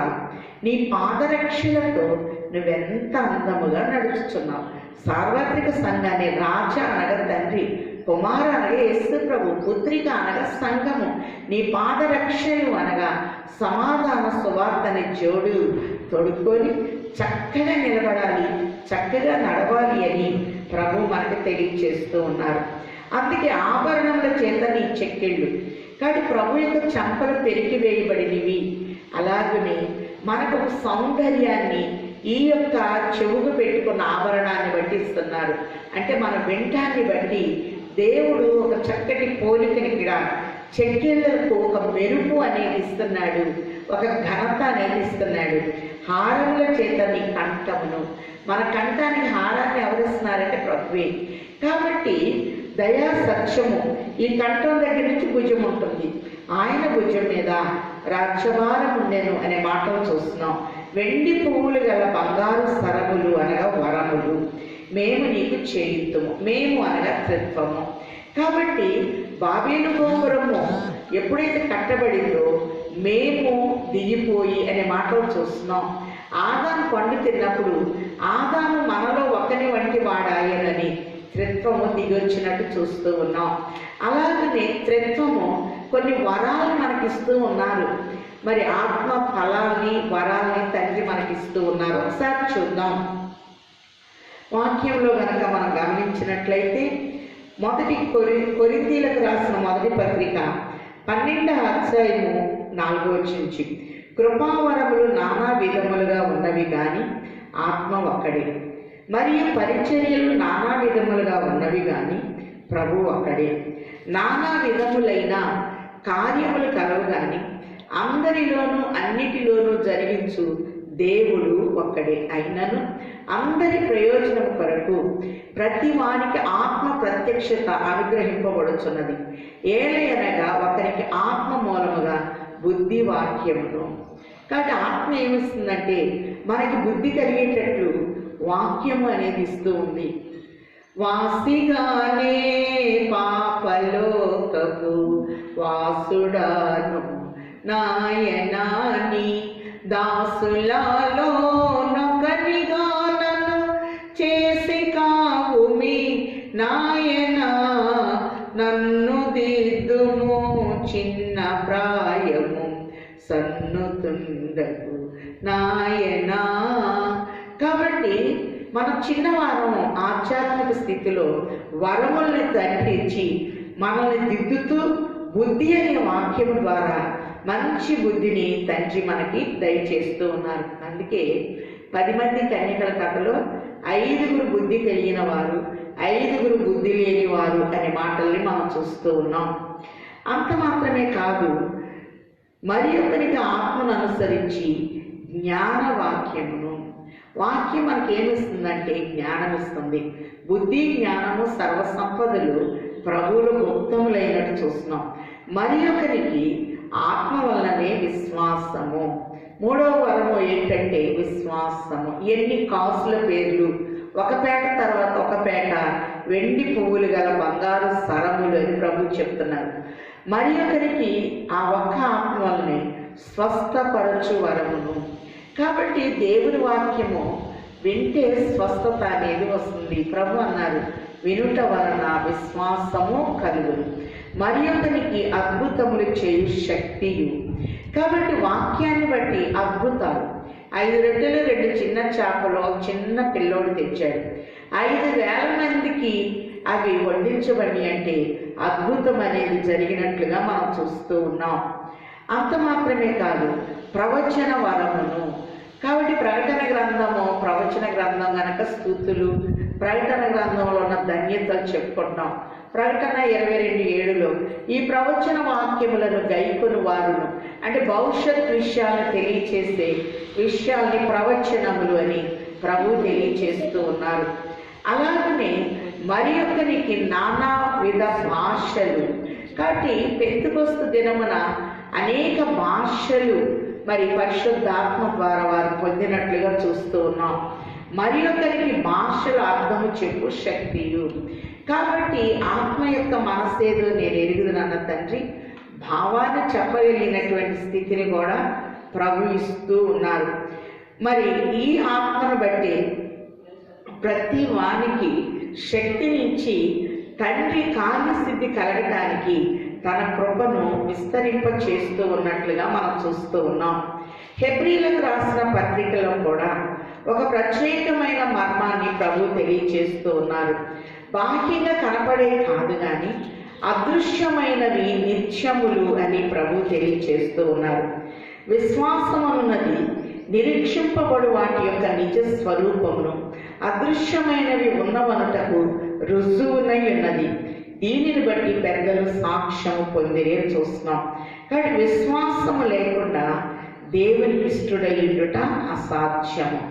నీ పాదరక్షలతో నువ్వెంత అందముగా నడుచుచున్నావు. సార్వత్రిక సంఘాన్ని రాజ అనగా తండ్రి, కుమార అనగా యేసు ప్రభు, పుత్రిక అనగా సంఘము, నీ పాదరక్షలు అనగా సమాధాన సువార్తని జోడు తొడుక్కొని చక్కగా నిలబడాలి, చక్కగా నడవాలి అని ప్రభు మనకు తెలియచేస్తూ ఉన్నారు. అందుకే ఆభరణముల చేత నీ చెక్కిళ్ళు. కాబట్టి ప్రభు యొక్క చెంపలు పెరిగి వేయబడినవి. అలాగనే మనకు సౌందర్యాన్ని ఈ యొక్క చెవుకు పెట్టుకున్న ఆభరణాన్ని బట్టి ఇస్తున్నారు. అంటే మన వెంటాన్ని బట్టి దేవుడు ఒక చక్కటి పోలికని ఇక్కడ చెక్కిళ్ళకు ఒక మెరుపు అనేది ఇస్తున్నాడు, ఒక ఘనత అనేది ఇస్తున్నాడు. హారముల చేత నీ కంఠమును, మన కంఠానికి హారాన్ని ఎవరిస్తున్నారంటే ప్రభువే. కాబట్టి దయా సత్యము ఈ కంఠం దగ్గర నుంచి భుజం ఉంటుంది. ఆయన భుజం మీద రాజ్యభారం ఉండెను అనే మాటలు చూస్తున్నాం. వెండి పువ్వులు గల బంగారు సరములు అనగా వరములు మేము నీకు చేయుతుము. మేము అనగా త్రిత్వము. కాబట్టి బాబేలు గోపురము ఎప్పుడైతే కట్టబడిందో మేము దిగిపోయి అనే మాటలు చూస్తున్నాం. ఆదాము పండు తిన్నప్పుడు ఆదాము మనలో ఒకని వంటి వాడాయనని త్రిత్వము దిగొచ్చినట్టు చూస్తూ ఉన్నాం. అలాగనే త్రిత్వము కొన్ని వరాలు మనకిస్తూ ఉన్నారు. మరి ఆత్మ ఫలాల్ని వరాల్ని తండ్రి మనకిస్తూ ఉన్నారు. ఒకసారి చూద్దాం. వాక్యంలో కనుక మనం గమనించినట్లయితే మొదటి కొరింథీలకు రాసిన మొదటి పత్రిక 12వ అధ్యాయము 4వ వచనం, కృపావరములు నానా విధములుగా ఉన్నవి కానీ ఆత్మ ఒక్కడే, మరియు పరిచర్యలు నానా విధములుగా ఉన్నవి కానీ ప్రభు ఒక్కడే. నానా విధములైన కార్యములు కలవు కానీ అందరిలోనూ అన్నిటిలోనూ జరిగించు దేవుడు ఒక్కడే. అయినను అందరి ప్రయోజనం కొరకు ప్రతి వానికి ఆత్మ ప్రత్యక్షత అనుగ్రహింపబడుచున్నది. ఏలయనగా ఒకరికి ఆత్మ మూలముగా బుద్ధి వాక్యమును. కాబట్టి ఆత్మ ఏమిస్తుందంటే మనకి బుద్ధి కలిగేటట్లు వాక్యము అనేది ఇస్తూ ఉంది. వాసిగానే పాపలోకపు వాసుడాను నాయనాని దాసులలో నొకనిగా నన్ను చేసి కావుమి నాయనా, నన్ను దిద్దుము చిన్న ప్రాయము సన్నుతుండకు నాయనా. కాబట్టి మనం చిన్నవారము ఆధ్యాత్మిక స్థితిలో వరముల్ని దండించి మనల్ని దిద్దుతూ బుద్ధి అనే వాక్యం ద్వారా మంచి బుద్ధిని తండ్రి మనకి దయచేస్తూ ఉన్నారు. అందుకే 10 మంది కన్యకల కథలో 5గురు బుద్ధి కలిగిన వారు, 5గురు బుద్ధి లేని వారు అనే మాటల్ని మనం చూస్తూ ఉన్నాం. అంత మాత్రమే కాదు, మరి ఒకరికి ఆత్మను అనుసరించి జ్ఞాన వాక్యమును. వాక్యం మనకి ఏమిస్తుందంటే జ్ఞానం ఇస్తుంది. బుద్ధి జ్ఞానము సర్వసంపదలు ప్రభువులు గుప్తములైనట్టు చూస్తున్నాం. మరి ఒకరికి ఆత్మ వల్లనే విశ్వాసము. 3వ వరము ఏంటంటే విశ్వాసము. ఎన్ని కాసుల పేర్లు, ఒక పేట తర్వాత ఒక పేట వెండి పువ్వులు గల బంగారు సరములు అని ప్రభు చెప్తున్నారు. మరి ఒకరికి ఆ ఒక్క ఆత్మ వల్లనే స్వస్థపరచు వరమును. కాబట్టి దేవుని వాక్యము వింటే స్వస్థత అనేది వస్తుంది. ప్రభు అన్నారు, వినుట వలన విశ్వాసము కలుగును. మరి ఒకరికి అద్భుతములు చేయు శక్తియు. కాబట్టి వాక్యాన్ని బట్టి అద్భుతాలు. 5 రొట్టెలు 2 చిన్న చేపలు చిన్న పిల్లోడు తెచ్చాడు. 5,000 మందికి అవి వడ్డించబడి అంటే అద్భుతం అనేది జరిగినట్లుగా మనం చూస్తూ ఉన్నాం. అంత మాత్రమే కాదు, ప్రవచన వరమును. కాబట్టి ప్రకటన గ్రంథము, ప్రవచన గ్రంథం కనుక స్తుతులు, ప్రకటన గ్రంథంలో ఉన్న ధన్యతలు చెప్పుకుంటున్నాం. ప్రకటన 22:7లో ఈ ప్రవచన వాక్యములను గైకొని వారును, అంటే భవిష్యత్ విషయాలను తెలియచేసే విషయాల్ని ప్రవచనములు అని ప్రభు తెలియచేస్తూ ఉన్నారు. అలాగనే మరి ఒకరికి నానా విధ భాషలు. కాబట్టి పెంతెకొస్తు దినమున అనేక భాషలు మరి పరిశుద్ధాత్మ ద్వారా వారు పొందినట్లుగా చూస్తూ ఉన్నాం. మరి ఒకరికి భాషల అర్థము చెప్పు శక్తియు. కాబట్టి ఆత్మ యొక్క మనసేదో నేను ఎరుగుదనన్న తండ్రి భావాన్ని చెప్పగలిగినటువంటి స్థితిని కూడా ప్రభు ఇస్తూ ఉన్నారు. మరి ఈ ఆత్మను బట్టి ప్రతి వానికి శక్తినిచ్చి తండ్రి కార్యసిద్ధి కలగటానికి తన కృపను విస్తరింప చేస్తూ ఉన్నట్లుగా మనం చూస్తూ ఉన్నాం. హెబ్రీలకు రాసిన పత్రికలో కూడా ఒక ప్రత్యేకమైన మర్మాన్ని ప్రభు తెలియచేస్తూ ఉన్నారు. బాహ్యంగా కనపడే కాదు కానీ అదృశ్యమైనవి నిత్యములు అని ప్రభు తెలియచేస్తూ ఉన్నారు. విశ్వాసం అన్నది నిరీక్షింపబడు వాటి యొక్క నిజ స్వరూపమును అదృశ్యమైనవి ఉన్నవనుటకు రుజువునై ఉన్నది. దీనిని బట్టి పెద్దలు సాక్ష్యము పొందిరే చూస్తున్నాం. కాబట్టి విశ్వాసము లేకుండా దేవునికి ఇష్టడయ్యుట అసాధ్యము.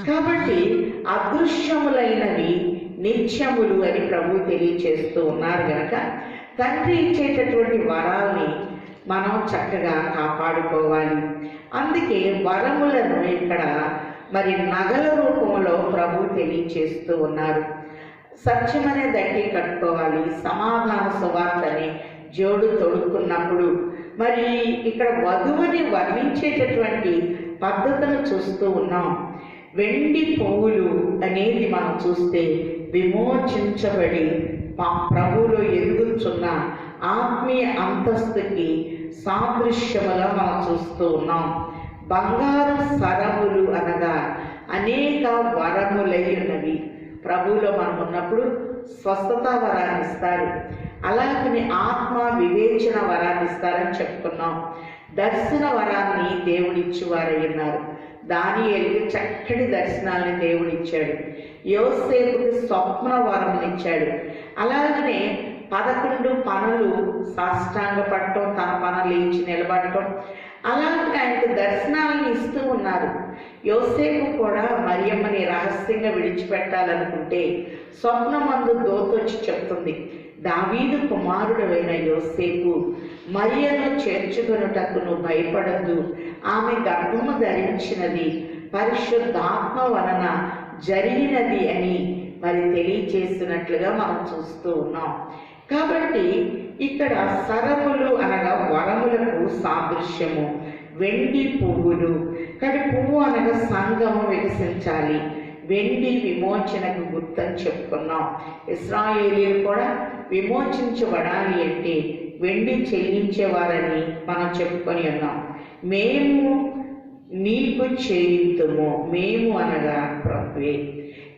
కాబట్టి అదృశ్యములైనవి నిత్యములు అని ప్రభు తెలియచేస్తూ ఉన్నారు కనుక తండ్రి ఇచ్చేటటువంటి వరాల్ని మనం చక్కగా కాపాడుకోవాలి. అందుకే వరములను ఇక్కడ మరి నగల రూపంలో ప్రభు తెలియచేస్తూ ఉన్నారు. సత్యమనే దట్టి కట్టుకోవాలి, సమాధాన సువార్తని జోడు తొడుక్కున్నప్పుడు మరి ఇక్కడ వధువుని వర్ణించేటటువంటి పద్ధతులు చూస్తూ ఉన్నాం. వెండి పువ్వులు అనేది మనం చూస్తే విమోచించబడి ప్రభువులో ఎదుగుతున్న ఆత్మీయ అంతస్తుకి సాదృశ్యముగా మనం చూస్తూ ఉన్నాం. బంగారు సరములు అనగా అనేక వరములై ఉన్నవి. ప్రభువులో మనం ఉన్నప్పుడు స్వస్థత వరాన్ని ఇస్తారు, అలాగని ఆత్మ వివేచన వరాన్ని ఇస్తారని చెప్పుకున్నాం. దర్శన వరాన్ని దేవుడిచ్చేవారై ఉన్నారు. దానియేలుకి చక్కటి దర్శనాలని దేవుడిచ్చాడు. యోసేపుకి స్వప్న వరములు ఇచ్చాడు. అలాగనే 11 పనులు సాష్టాంగపడటం, తన పనులు లేచి నిలబడటం, అలాగే ఆయనకు దర్శనాలను ఇస్తూ ఉన్నారు. యోసేపు కూడా మరియమ్మని రహస్యంగా విడిచిపెట్టాలనుకుంటే స్వప్నమందు దూతొచ్చి చెప్తుంది, దావీదు కుమారుడైన యోసేపు, మరియను చేర్చుకొనుటకు నువ్వు భయపడద్దు, ఆమె గర్భము ధరించినది పరిశుద్ధాత్మ వలన జరిగినది అని మరి తెలియచేస్తున్నట్లుగా మనం చూస్తూ ఉన్నాం. కాబట్టి ఇక్కడ సరములు అనగా వరములకు సాదృశ్యము. వెండి పువ్వులు, కానీ పువ్వు అనగా సంఘము వికసించాలి, వెండి విమోచనకు గుర్తని చెప్పుకున్నాం. ఇశ్రాయేలీయులు కూడా విమోచించబడాలి అంటే వెండి చెల్లించేవారని మనం చెప్పుకొని ఉన్నాం. మేము నీకు చేయుదుము, మేము అనగా ప్రభువే.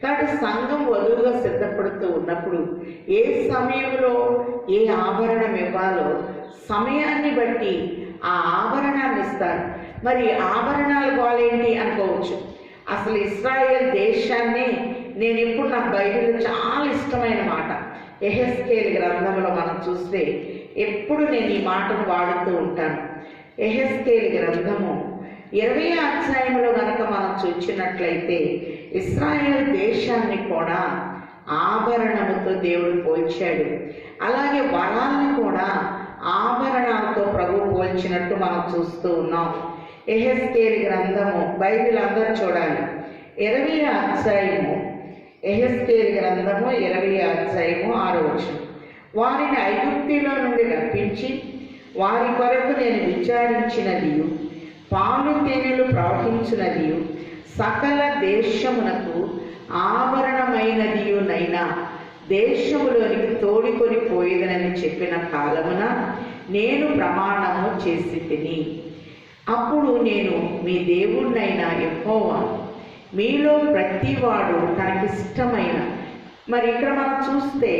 కాబట్టి సంఘం వధువుగా సిద్ధపడుతూ ఉన్నప్పుడు ఏ సమయంలో ఏ ఆభరణం ఇవ్వాలో సమయాన్ని బట్టి ఆ ఆభరణాన్ని ఇస్తారు. మరి ఆభరణాలు వాళ్ళేంటి అనుకోవచ్చు. అసలు ఇశ్రాయేల్ దేశాన్ని నేను ఎప్పుడు నాకు బైబిల్లో చాలా ఇష్టమైన మాట, యెహెజ్కేలు గ్రంథంలో మనం చూస్తే ఎప్పుడు నేను ఈ మాటను వాడుతూ ఉంటాను. యెహెజ్కేలు గ్రంథము 20వ అధ్యాయంలో కనుక మనం చూసినట్లయితే ఇశ్రాయేల్ దేశాన్ని కూడా ఆభరణముతో దేవుడు పోల్చాడు. అలాగే వరాలను కూడా ఆభరణాలతో ప్రభు పోల్చినట్టు మనం చూస్తూ ఉన్నాం. యెహెజ్కేలు గ్రంథము, బైబిల్ అందరూ చూడాలి, 20వ అధ్యాయము, యెహెజ్కేలు గ్రంథము 20వ అధ్యాయము 6వ వచనం. వారిని ఐగుప్తులో నుండి రప్పించి వారి కొరకు నేను విచారించినదియు పాలు తేనెలు ప్రవహించినదియు సకల దేశమునకు ఆభరణమైనదియునైనా దేశములోనికి తోడుకొని పోయేదనని చెప్పిన కాలమున నేను ప్రమాణము చేసి తిని, అప్పుడు నేను మీ దేవుడినైన యెహోవా, మీలో ప్రతివాడు తనకిష్టమైన, మరి ఇక్కడ మనం చూస్తే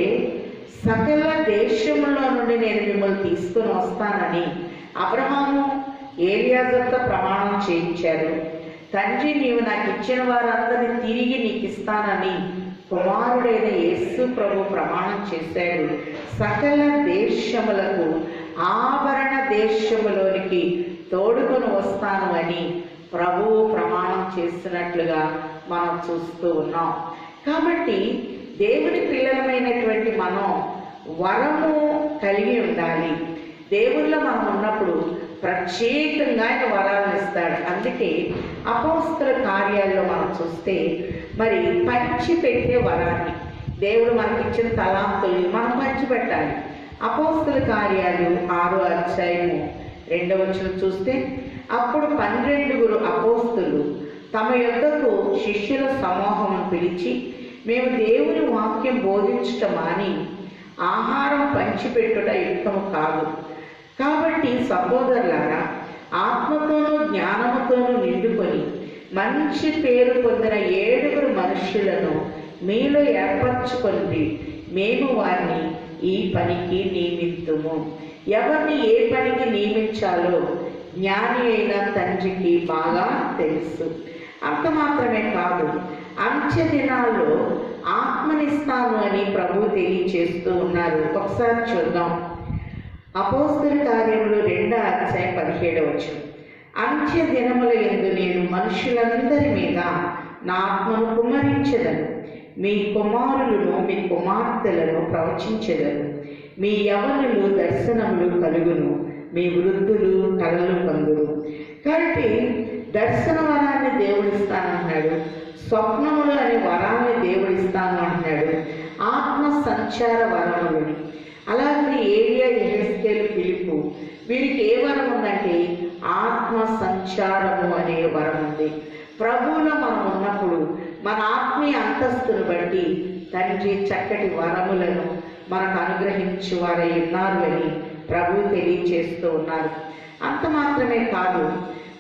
సకల దేశములో నుండి నేను మిమ్మల్ని తీసుకొని వస్తానని అబ్రహాము ఏలియాజరుతో ప్రమాణం చేయించారు. తండ్రి, నీవు నాకు ఇచ్చిన వారందరినీ తిరిగి నీకు ఇస్తానని కుమారుడైన యేసు ప్రభు ప్రమాణం చేశాడు. సకల దేశములకు ఆభరణ దేశములోనికి తోడుకొని వస్తాను అని ప్రభువు ప్రమాణం చేస్తున్నట్లుగా మనం చూస్తూ ఉన్నాం. కాబట్టి దేవుని పిల్లలమైనటువంటి మనం వరము కలిగి ఉండాలి. దేవుళ్ళో మనం ఉన్నప్పుడు ప్రత్యేకంగా ఆయన వరాలను ఇస్తాడు. అందుకే అపోస్తల కార్యాల్లో మనం చూస్తే మరి పంచిపెట్టే వరాన్ని, దేవుడు మనకి ఇచ్చిన తలాంతుల్ని మనం పంచిపెట్టాలి. అపోస్తల కార్యాలు 6వ అధ్యాయము 2వ వచనం చూస్తే, అప్పుడు 12 అపోస్తలు తమ యొద్దకు శిష్యుల సమూహమును పిలిచి, మేము దేవుని వాక్యం బోధించటం మాని ఆహారం పంచిపెట్టుట యుక్తము కాదు. కాబట్టి సహోదరులారా, ఆత్మతోనూ జ్ఞానముతోనూ నిండుకొని మంచి పేరు పొందిన 7 మనుష్యులను మీలో ఏర్పరచుకొని మేము వారిని ఈ పనికి నియమిద్దుము. ఎవరిని ఏ పనికి నియమించాలో జ్ఞాని అయిన తండ్రికి బాగా తెలుసు. అంత మాత్రమే కాదు, అంత్య దినాల్లో ఆత్మనిస్తాను అని ప్రభు తెలియచేస్తూ ఉన్నారు. ఒకసారి చూద్దాం. అపోస్తల కార్యములు 2వ అధ్యాయం 17వ వచనం. అంత్య దినముల యందు నేను మనుషులందరి మీద నా ఆత్మను కుమ్మరించెదను. మీ కుమారులను మీ కుమార్తెలను ప్రవచించెదను. మీ యవనులు దర్శనములు కలుగును, మీ వృద్ధులు కలలు పొందును. కాబట్టి దర్శన వరాన్ని దేవుడిస్తాను అన్నాడు, స్వప్నములు అనే వరాన్ని దేవుడిస్తాను అంటున్నాడు, ఆత్మ సంచార వరములని. అలాగే ఏలియా, యెహెజ్కేలు, ఫిలిప్పు వీరికి ఏ వరం ఉందంటే ఆత్మ సంచారము అనే వరం ఉంది. ప్రభువులో మనం ఉన్నప్పుడు మన ఆత్మీయ అంతస్తును బట్టి తండ్రి చక్కటి వరములను మనకు అనుగ్రహించు వారై ఉన్నారు అని ప్రభువు తెలియచేస్తూ ఉన్నారు. అంత మాత్రమే కాదు,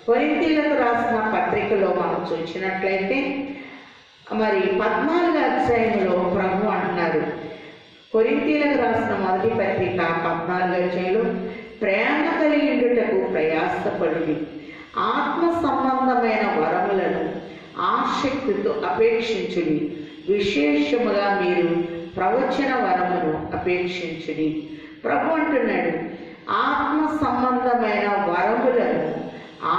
కొరింథీయులకు రాసిన పత్రికలో మనం చూసినట్లయితే మరి 14వ అధ్యాయంలో ప్రభు అంటున్నారు, కొరింథీయులకు రాసిన మొదటి పత్రిక 14వ అధ్యాయంలో ప్రేమ కలిగి ఉండుటకు ప్రయాసపడుడి, ఆత్మ సంబంధమైన వరములను ఆసక్తితో అపేక్షించుడి, విశేషముగా మీరు ప్రవచన వరమును అపేక్షించుడి. ప్రభు అంటున్నాడు ఆత్మ సంబంధమైన వరములను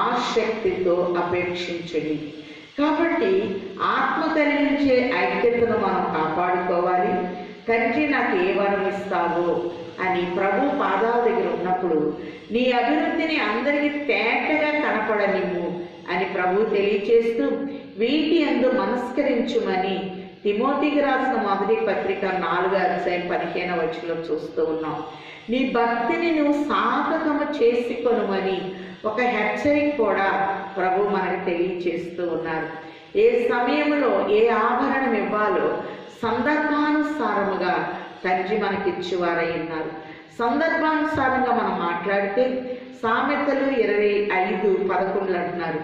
ఆసక్తితో అపేక్షించుడి. కాబట్టి ఆత్మ కలిగించే ఐక్యతను మనం కాపాడుకోవాలి. తండ్రి నాకు ఏ వరం ఇస్తావో అని ప్రభు పాదాల దగ్గర ఉన్నప్పుడు నీ అభివృద్ధిని అందరికీ తేటగా కనపడనివ్వు అని ప్రభు తెలియచేస్తూ వీటి యందు మనస్కరించుమని తిమోతికి రాసిన మొదటి పత్రిక 4వ అధ్యాయం 15వ వచనంలో చూస్తూ ఉన్నాం. నీ భక్తిని నువ్వు సాధకము చేసుకొనుమని ఒక హెచ్చరిక కూడా ప్రభు మనకు తెలియచేస్తూ ఉన్నారు. ఏ సమయంలో ఏ ఆభరణం ఇవ్వాలో సందర్భానుసారముగా తండ్రి మనకిచ్చేవారై ఉన్నారు. సందర్భానుసారంగా మనం మాట్లాడితే సామెతలు 25:11 అంటున్నారు,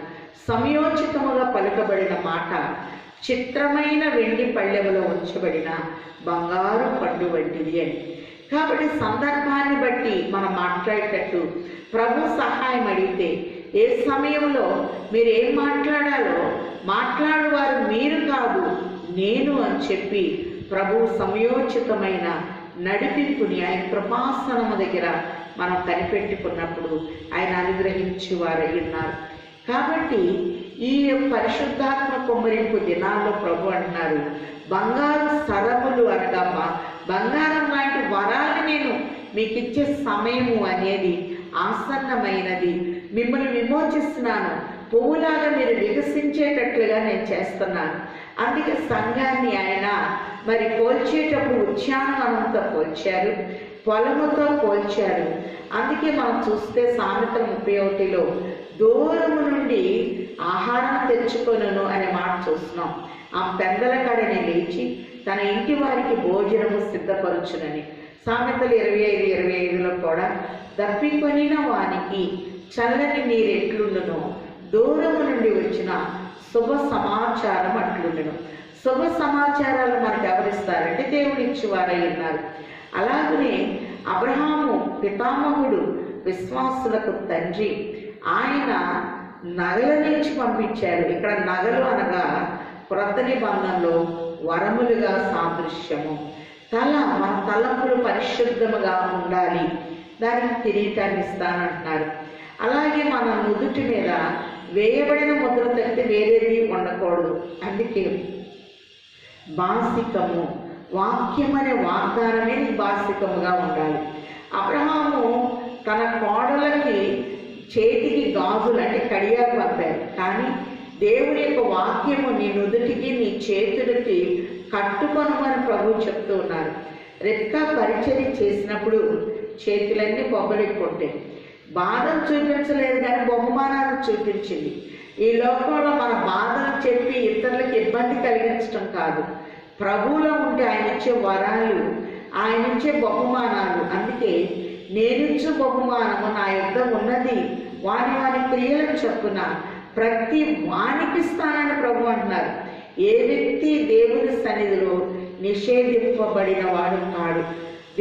సమయోచితముగా పలుకబడిన మాట చిత్రమైన వెండి పళ్ళెములో ఉంచబడిన బంగారు పండు వంటిది అని. కాబట్టి సందర్భాన్ని బట్టి మనం మాట్లాడేటట్టు ప్రభు సహాయం అడిగితే ఏ సమయంలో మీరు ఏం మాట్లాడాలో మాట్లాడువారు మీరు కాదు నేను అని చెప్పి ప్రభు సమయోచితమైన నడిపింపుని ఆయన కృపాసనము దగ్గర మనం కనిపెట్టుకున్నప్పుడు ఆయన అనుగ్రహించేవారై ఉన్నారు. కాబట్టి ఈ పరిశుద్ధాత్మ కుమ్మరింపు దినాల్లో ప్రభు అంటున్నారు, బంగారు సరములు అనగా బంగారం లాంటి వరాలు నేను మీకు ఇచ్చే సమయము అనేది ఆసన్నమైనది, మిమ్మల్ని విమోచిస్తున్నాను, పువ్వులాగా మీరు వికసించేటట్లుగా నేను చేస్తున్నాను. అందుకే సంఘాన్ని ఆయన మరి పోల్చేటప్పుడు ఉద్యానవనంతో పోల్చారు, పొలముతో పోల్చారు. అందుకే మనం చూస్తే సామెతల 31లో దూరము నుండి ఆహారం తెచ్చుకొనును అనే మాట చూస్తున్నాం. ఆ పెందల కడని లేచి తన ఇంటి వారికి భోజనము సిద్ధపరచునని. సామెతలు 25:25లో కూడా దప్పికొనిన వానికి చల్లని నీరెట్లుండును, దూరము నుండి వచ్చిన శుభ సమాచారం అట్లుండును. శుభ సమాచారాలు మనకు ఎవరిస్తారంటే దేవుడు ఇచ్చేవారై ఉన్నారు. అలాగనే అబ్రహాము పితామహుడు, విశ్వాసులకు తండ్రి, ఆయన నగలనిచ్చి పంపించారు. ఇక్కడ నగలు అనగా క్రొత్త నిబంధనలో వరములుగా సాదృశ్యము. మన తలంపులు పరిశుద్ధముగా ఉండాలి, దానికి కిరీటాన్ని ఇస్తానంటున్నారు. అలాగే మన నుదుటి మీద వేయబడిన ముద్ర తప్పితే వేరేది ఉండకూడదు. అందుకే బాసికము, వాక్యం అనే వాగ్దానమే బాసికముగా ఉండాలి. అబ్రహాము తన కోడలకి చేతికి గాజులు అంటే కడియాలు పంపారు, కానీ దేవుని యొక్క వాక్యము నీ నుదుటికి నీ చేతులకి కట్టుకొనమని ప్రభు చెప్తూ ఉన్నారు. రెక్క పరిచర్య చేసినప్పుడు చేతులన్నీ బొబ్బలికి కొట్టాయి. బాధను చూపించలేదు కానీ బహుమానాన్ని చూపించింది. ఈ లోకంలో మన బాధను చెప్పి ఇతరులకు ఇబ్బంది కలిగించడం కాదు, ప్రభువులో ఉంటే ఆయన ఇచ్చే వరాలు, ఆయన ఇచ్చే బహుమానాలు. అందుకే నేనిచ్చు బహుమానము నా యుద్ధ ఉన్నది, వాని క్రియలకు చొప్పున ప్రతి వానికి ఇస్తానని ప్రభు అంటున్నారు. ఏ వ్యక్తి దేవుని సన్నిధిలో నిషేధింపబడిన వాడు కాడు.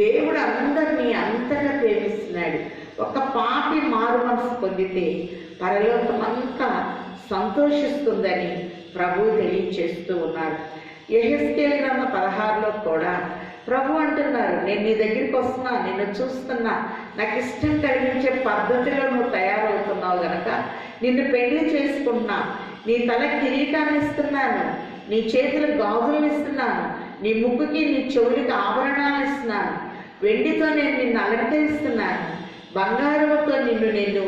దేవుడు అందరినీ అంతగా ప్రేమిస్తున్నాడు. ఒక పాపి మారు మనసు పొందితే పరలోకమంతా సంతోషిస్తుందని ప్రభు తెలియచేస్తూ ఉన్నారు. యెహెజ్కేలు గ్రంథం 16లో కూడా ప్రభు అంటున్నారు, నేను నీ దగ్గరికి వస్తున్నా, నిన్ను చూస్తున్నా, నాకు ఇష్టం కలిగించే పద్ధతిలో నువ్వు తయారవుతున్నావు గనక నిన్ను పెళ్లి చేసుకుంటున్నా, నీ తల కిరీటాన్ని ఇస్తున్నాను, నీ చేతులకు గాజులను ఇస్తున్నాను, నీ ముక్కుకి నీ చెవులకి ఆభరణాలు ఇస్తున్నాను, వెండితో నేను నిన్ను అలంకరిస్తున్నాను, బంగారంతో నేను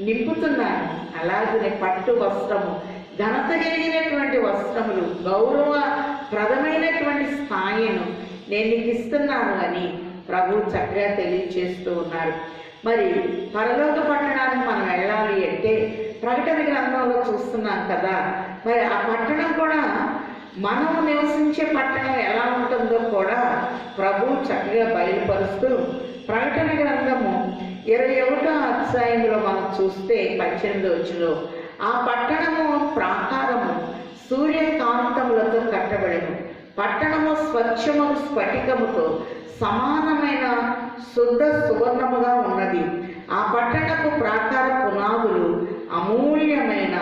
నింపుతున్నాను అలాగనే పట్టు వస్త్రము, ఘనత కలిగినటువంటి వస్త్రములు, గౌరవప్రదమైనటువంటి స్థాయిను నేను నీకు ఇస్తున్నాను అని ప్రభు చక్కగా తెలియచేస్తూ ఉన్నారు. మరి పరలోక పట్టణానికి మనం వెళ్ళాలి అంటే ప్రకటన గ్రంథంలో చూస్తున్నాం కదా, మరి ఆ పట్టణం కూడా మనం నివసించే పట్టణం ఎలా ఉంటుందో కూడా ప్రభు చక్కగా బయలుపరుస్తూ ప్రకటన గ్రంథము 21వ అధ్యాయంలో మనం చూస్తే 18వ వచనంలో ఆ పట్టణము ప్రాకారము సూర్యకాంతములతో కట్టబడెను, పట్టణము స్వచ్ఛము స్ఫటికముతో సమానమైన శుద్ధ సువర్ణముగా ఉన్నది. ఆ పట్టణపు ప్రాకార పునాదులు అమూల్యమైన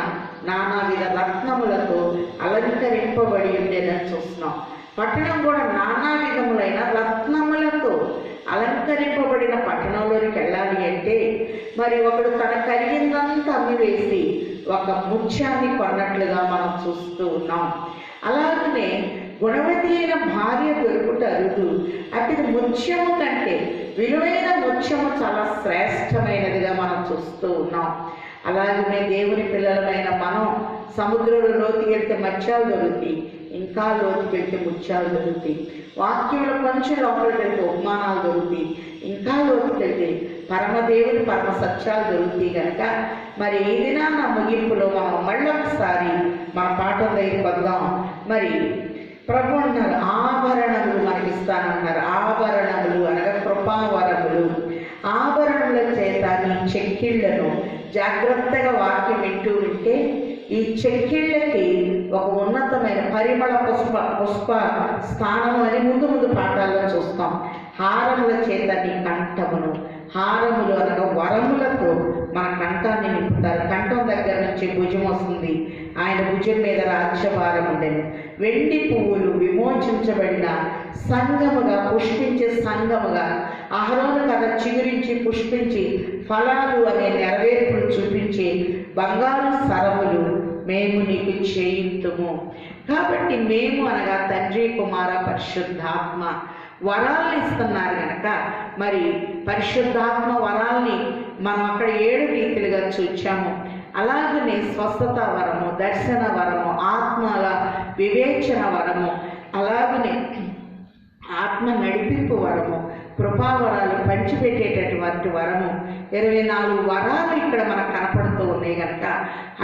నానావిధ రత్నములతో అలంకరింపబడి ఉండేదని చూస్తున్నాం. పట్టణం కూడా నానా విధములైన రత్నములతో అలంకరింపబడిన పట్టణంలోనికి వెళ్ళాలి అంటే మరి ఒకడు తన కలిగిందంతా అమ్మివేసి ఒక ముత్యాన్ని కొన్నట్లుగా మనం చూస్తూ ఉన్నాం. అలాగనే గుణవతి అయిన భార్య దొరుకుట అరుదు. అతి ముత్యము కంటే విలువైన ముత్యము చాలా శ్రేష్టమైనదిగా మనం చూస్తూ ఉన్నాం. అలాగనే దేవుని పిల్లలమైన మనం సముద్రంలో లోతుకి వెళ్తే మత్స్యాలు దొరుకుతాయి, ఇంకా లోతుకి వెళ్తే ముత్యాలు దొరుకుతాయి. వాక్యంలో కొంచెం లోపలికి వెళ్తే ఉపమానాలు దొరుకుతాయి, ఇంకా లోతుకి వెళ్తే పరమదేవుని పరమ సత్యాలు దొరుకుతాయి. కనుక మరి ఈ దినాన్న ముగింపులో మనం మళ్ళొకసారి మన పాఠం దగ్గరికి వద్దాం. మరి ప్రభు అన్నారు ఆభరణములు మనకిస్తానన్నారు. ఆభరణములు అనగా కృపావరములు. ఆభరణముల చేత నీ చెక్కిళ్లను జాగ్రత్తగా వాక్యం వింటూ ఉంటే ఈ చెక్కిళ్ళకి ఒక ఉన్నతమైన పరిమళ పుష్ప స్థానము అని ముందు పాఠాల్లో చూస్తాం. హారముల చేత నీ కంఠమును, హారములు అనగా వరములతో మన కంఠాన్ని నింపుతారు. కంఠం దగ్గర నుంచి భుజం వస్తుంది, ఆయన భుజం మీద రాజ్యభారం ఉండేను. వెండి పువ్వులు విమోచించబడిన సంఘముగా పుష్పించే సంఘముగా అహరోను కథ చిగురించి పుష్పించి ఫలాలు అనే నెరవేర్పులు చూపించే బంగారు సరములు మేము నీకు చేయింతుము. కాబట్టి మేము అనగా తండ్రి కుమార పరిశుద్ధాత్మ వరాలను ఇస్తున్నారు కనుక మరి పరిశుద్ధాత్మ వరాల్ని మనం అక్కడ 7 రీతిలుగా చూచాము. అలాగనే స్వస్థత వరము, దర్శన వరము, ఆత్మల వివేచన వరము, అలాగనే ఆత్మ నడిపింపు వరము, కృపావరాలు పంచిపెట్టేటటువంటి వరము, 24 వరాలు ఇక్కడ మనకు కనపడుతూ ఉన్నాయి కనుక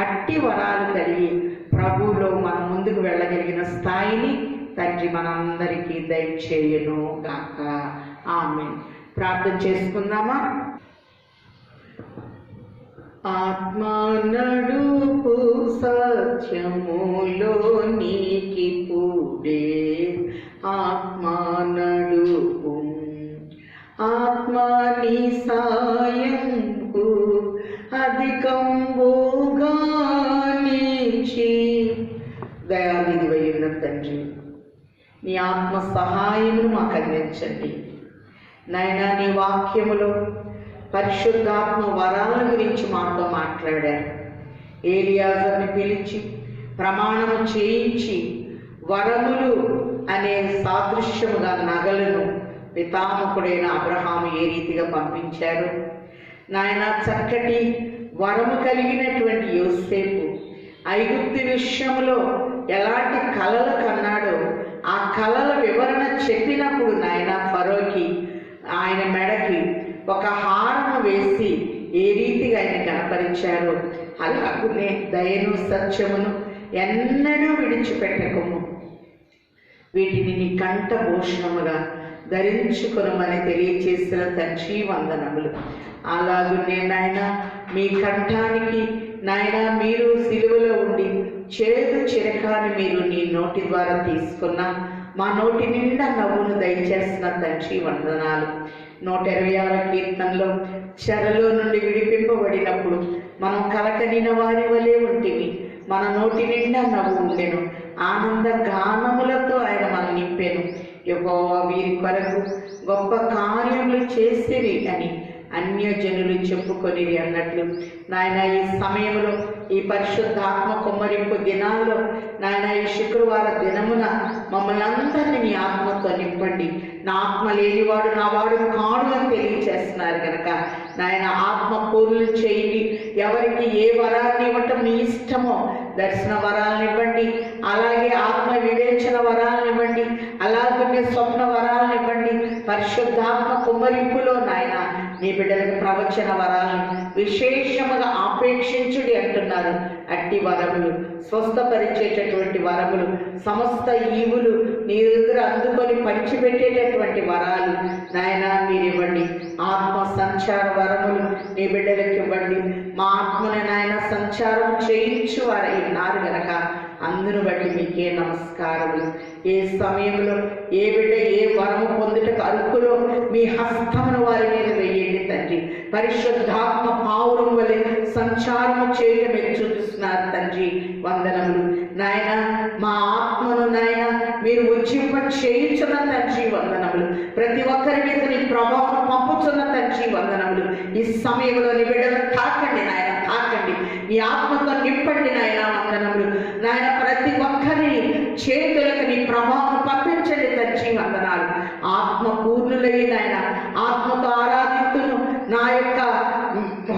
అట్టి వరాలు కలిగి ప్రభువులో మనం ముందుకు వెళ్ళగలిగిన స్థాయిని తండ్రి మనందరికీ దయచేయును గాక. ఆమేన్. ప్రార్థన చేసుకుందామా? ఆత్మ నడుపు సత్యములో నీకి పూడే ఆత్మ నడుపు, ఆత్మ నీ సాయంకు అధికంబుగా నీచి. దయానిధివై ఉన్న తండ్రి, నీ ఆత్మ సహాయము మాకు అందించండి నాయనా. నీ వాక్యములో పరిశుద్ధాత్మ వరాల గురించి మాతో మాట్లాడారు. ఏలియాజర్ని పిలిచి ప్రమాణము చేయించి వరములు అనే సాదృశ్యముగా నగలను పితామకుడైన అబ్రహాము ఏ రీతిగా పంపించారు నాయన. చక్కటి వరము కలిగినటువంటి యోసేపు ఐగుప్తు విషయంలో ఎలాంటి కలలు కన్నాడో ఆ కలల వివరణ చెప్పినప్పుడు నాయన ఫరోకి ఆయన మెడకి ఒక హారము వేసి ఏ రీతిగా ఆయన కనపరిచారో అలాగునే దయను సత్యమును ఎన్నడూ విడిచిపెట్టకము, వీటిని నీ కంఠభూషణముగా ధరించుకునమని తెలియచేసిన తండ్రి వందనములు. అలాగునే నాయన మీ కంఠానికి నాయన మీరు సిలువలో ఉండి చేదు చిరకాన్ని మీరు నీ నోటి ద్వారా తీసుకున్న మా నోటి నిండా నవ్వును దయచేసిన తండ్రి వందనాలు. 126వ కీర్తనలో చెరలో నుండి విడిపింపబడినప్పుడు మనం కలకనిన వారి వలె ఉంటివి, మన నోటి నిండా నవ్వు ఉండెను, ఆనంద గానములతో ఆయన మనం నింపెను. యెహోవా వీరి కొరకు గొప్ప కార్యములు చేసిరి అని అన్యజనులు చెప్పుకొనిరి అన్నట్లు నాయన ఈ సమయంలో ఈ పరిశుద్ధాత్మ కుమ్మరింపు దినాల్లో నాయన ఈ శుక్రవార దినమున మమ్మల్ని అందరినీ నీ ఆత్మతో నింపండి. నా ఆత్మ లేనివాడు నా వాడు కాడు అని తెలియచేస్తున్నారు కనుక నాయన ఆత్మ పూర్ణులు చేయండి. ఎవరికి ఏ వరాన్ని ఇవ్వటం నీ ఇష్టమో దర్శన వరాలను ఇవ్వండి, అలాగే ఆత్మ వివేచన వరాలను ఇవ్వండి, అలాగే స్వప్న వరాలను ఇవ్వండి. పరిశుద్ధాత్మ కుమ్మరింపులో నాయన నీ బిడ్డలకు ప్రవచన వరాలను విశేషముగా ఆపేక్షించుడి అంటున్నారు. అట్టి వరములు, స్వస్థపరిచేటటువంటి వరములు, సమస్త ఈవులు నీ దగ్గర అందుకొని పంచిపెట్టేటటువంటి వరాలు నాయన మీరు ఇవ్వండి. ఆత్మ సంచార వరములు నీ బిడ్డలకు ఇవ్వండి. మా ఆత్మని నాయన సంచారం చేయించు వారై ఉన్నారు గనక అందును బట్టి మీకే నమస్కారములు. ఏ సమయంలో ఏ బిడ్డ ఏ వరము పొందుటకు అరుకులో మీ హస్తమును వారి మీద వేయండి తండ్రి. పరిశుద్ధాత్మ పావురం వలె సంచారము చేయడం మీరు చూపిస్తున్నారు తండ్రి. వందనములు నాయన. మా ఆత్మను నాయన మీరు ఉజ్జింప చేయుచున్న తండ్రి వందనములు. ప్రతి ఒక్కరి మీద నీ ప్రభావం పంపుతున్న తండ్రి వందనములు. ఈ సమయంలో నీ బిడ్డను తాకండి నాయన, తాకండి. నీ ఆత్మతో నింపండి నాయన వందనములు. నాయన ప్రతి ఒక్కరి చేతులకు నీ ప్రభావం పంపించండి తండ్రి వందనాలు. ఆత్మ పూర్ణులై నాయన ఆత్మతో ఆరాధిస్తును, నా యొక్క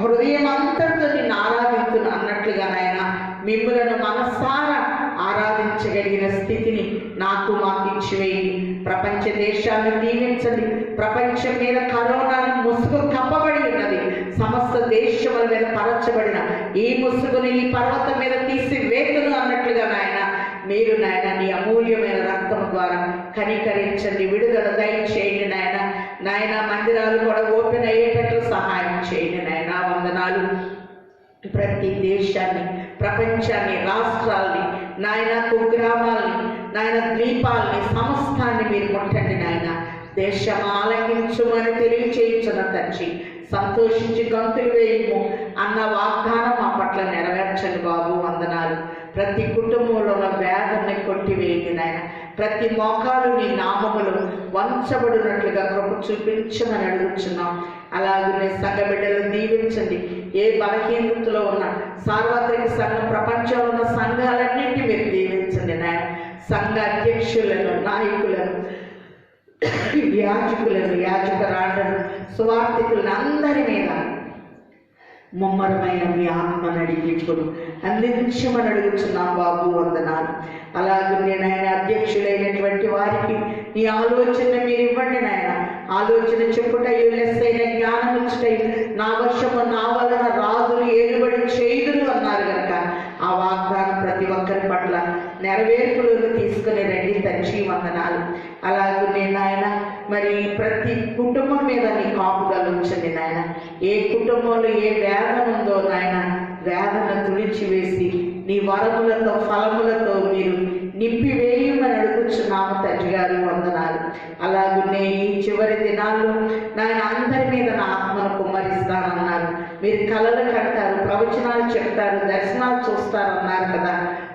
హృదయం అంతటితో నిన్ను ఆరాధిస్తును అన్నట్లుగా నాయన మిమ్మలను మనసారా ఆరాధించగలిగిన స్థితిని నాకు మాకు ఇచ్చివేయండి. ప్రపంచ దేశాన్ని దీవించండి. ప్రపంచం మీద కరోనాను ముసుగు కప్పబడి ఉన్నది. సమస్త దేశముల మీద పరచబడిన ఈ ముసుగుని ఈ పర్వతం మీద తీసి వేతును అన్నట్లుగా నాయన మీరు నాయన నీ అమూల్యమైన రక్తం ద్వారా కనికరించండి, విడుదల దయచేయండి నాయన. నాయన మందిరాలు కూడా ఓపెన్ అయ్యేటట్లు సహాయం చేయండి నాయన. వందనాలు. ప్రతి దేశాన్ని, ప్రపంచాన్ని, రాష్ట్రాల్ని నాయన, కుగ్రామాల్ని నాయన, ద్వీపాల్ని, సమస్తాన్ని మీరు ముట్టండి నాయన. దేశం ఆలకించుమని తెలియచేయించిన తండ్రి. సంతోషించి గంతులు వేయము అన్న వాగ్దానం మా పట్ల నెరవేర్చండి బాబు. వందనాలు. ప్రతి కుటుంబంలో ఉన్న వేదనని కొట్టివేయండి నాయన. ప్రతి మోకాలు నీ నామములు వంచబడినట్లుగా కృప చూపించమని అడుగుతున్నాం. అలాగే సంఘ బిడ్డలను దీవించండి. ఏ బలహీనతలో ఉన్న సార్వత్రిక సంఘం, ప్రపంచంలో ఉన్న సంఘాలన్నింటినీ మీరు దీవించండి నాయన. సంఘ అధ్యక్షులను, నాయకులను, యాజకులను, యాజకురాళ్లను, సువార్థికులను అందరి మీద ముమ్మరమైన మీ ఆత్మ నడిపింపును అందించమని అడుగుతున్నాం బాబు. వందనాలు. అలాగే నాయన అధ్యక్షులైనటువంటి వారికి నీ ఆలోచన మీరు ఇవ్వండి నాయన. ఆలోచన చెప్పుటయ్యు లెస్సైన జ్ఞానం ఇచ్చుటయ్యు నా వర్షము నా వలన రాజులు ఏలుబడి చేయుదురు అన్నారు కనుక ఆ వాగ్దానం ప్రతి ఒక్కరి పట్ల నెరవేర్పులను తీసుకుని రండి తండ్రి. వందనాలు. అలాగే నాయన మరి ప్రతి కుటుంబం మీద నీ కాపుదల ఉంచండి నాయన. ఏ కుటుంబంలో ఏ వేదన ఉందో నాయన వేదన తుడిచివేసి నీ వరములతో ఫలములతో మీరు నింపివేయమని అడుగుచున్నాము తండ్రి గారు. వందనాలు. అలాగే ఈ చివరి దినాల్లో నాయన అందరి మీద నా ఆత్మను కుమ్మరిస్తానన్నారు. మీరు కలలు కడతారు, ప్రవచనాలు చెప్తారు, దర్శనాలు చూస్తారన్నారు కదా.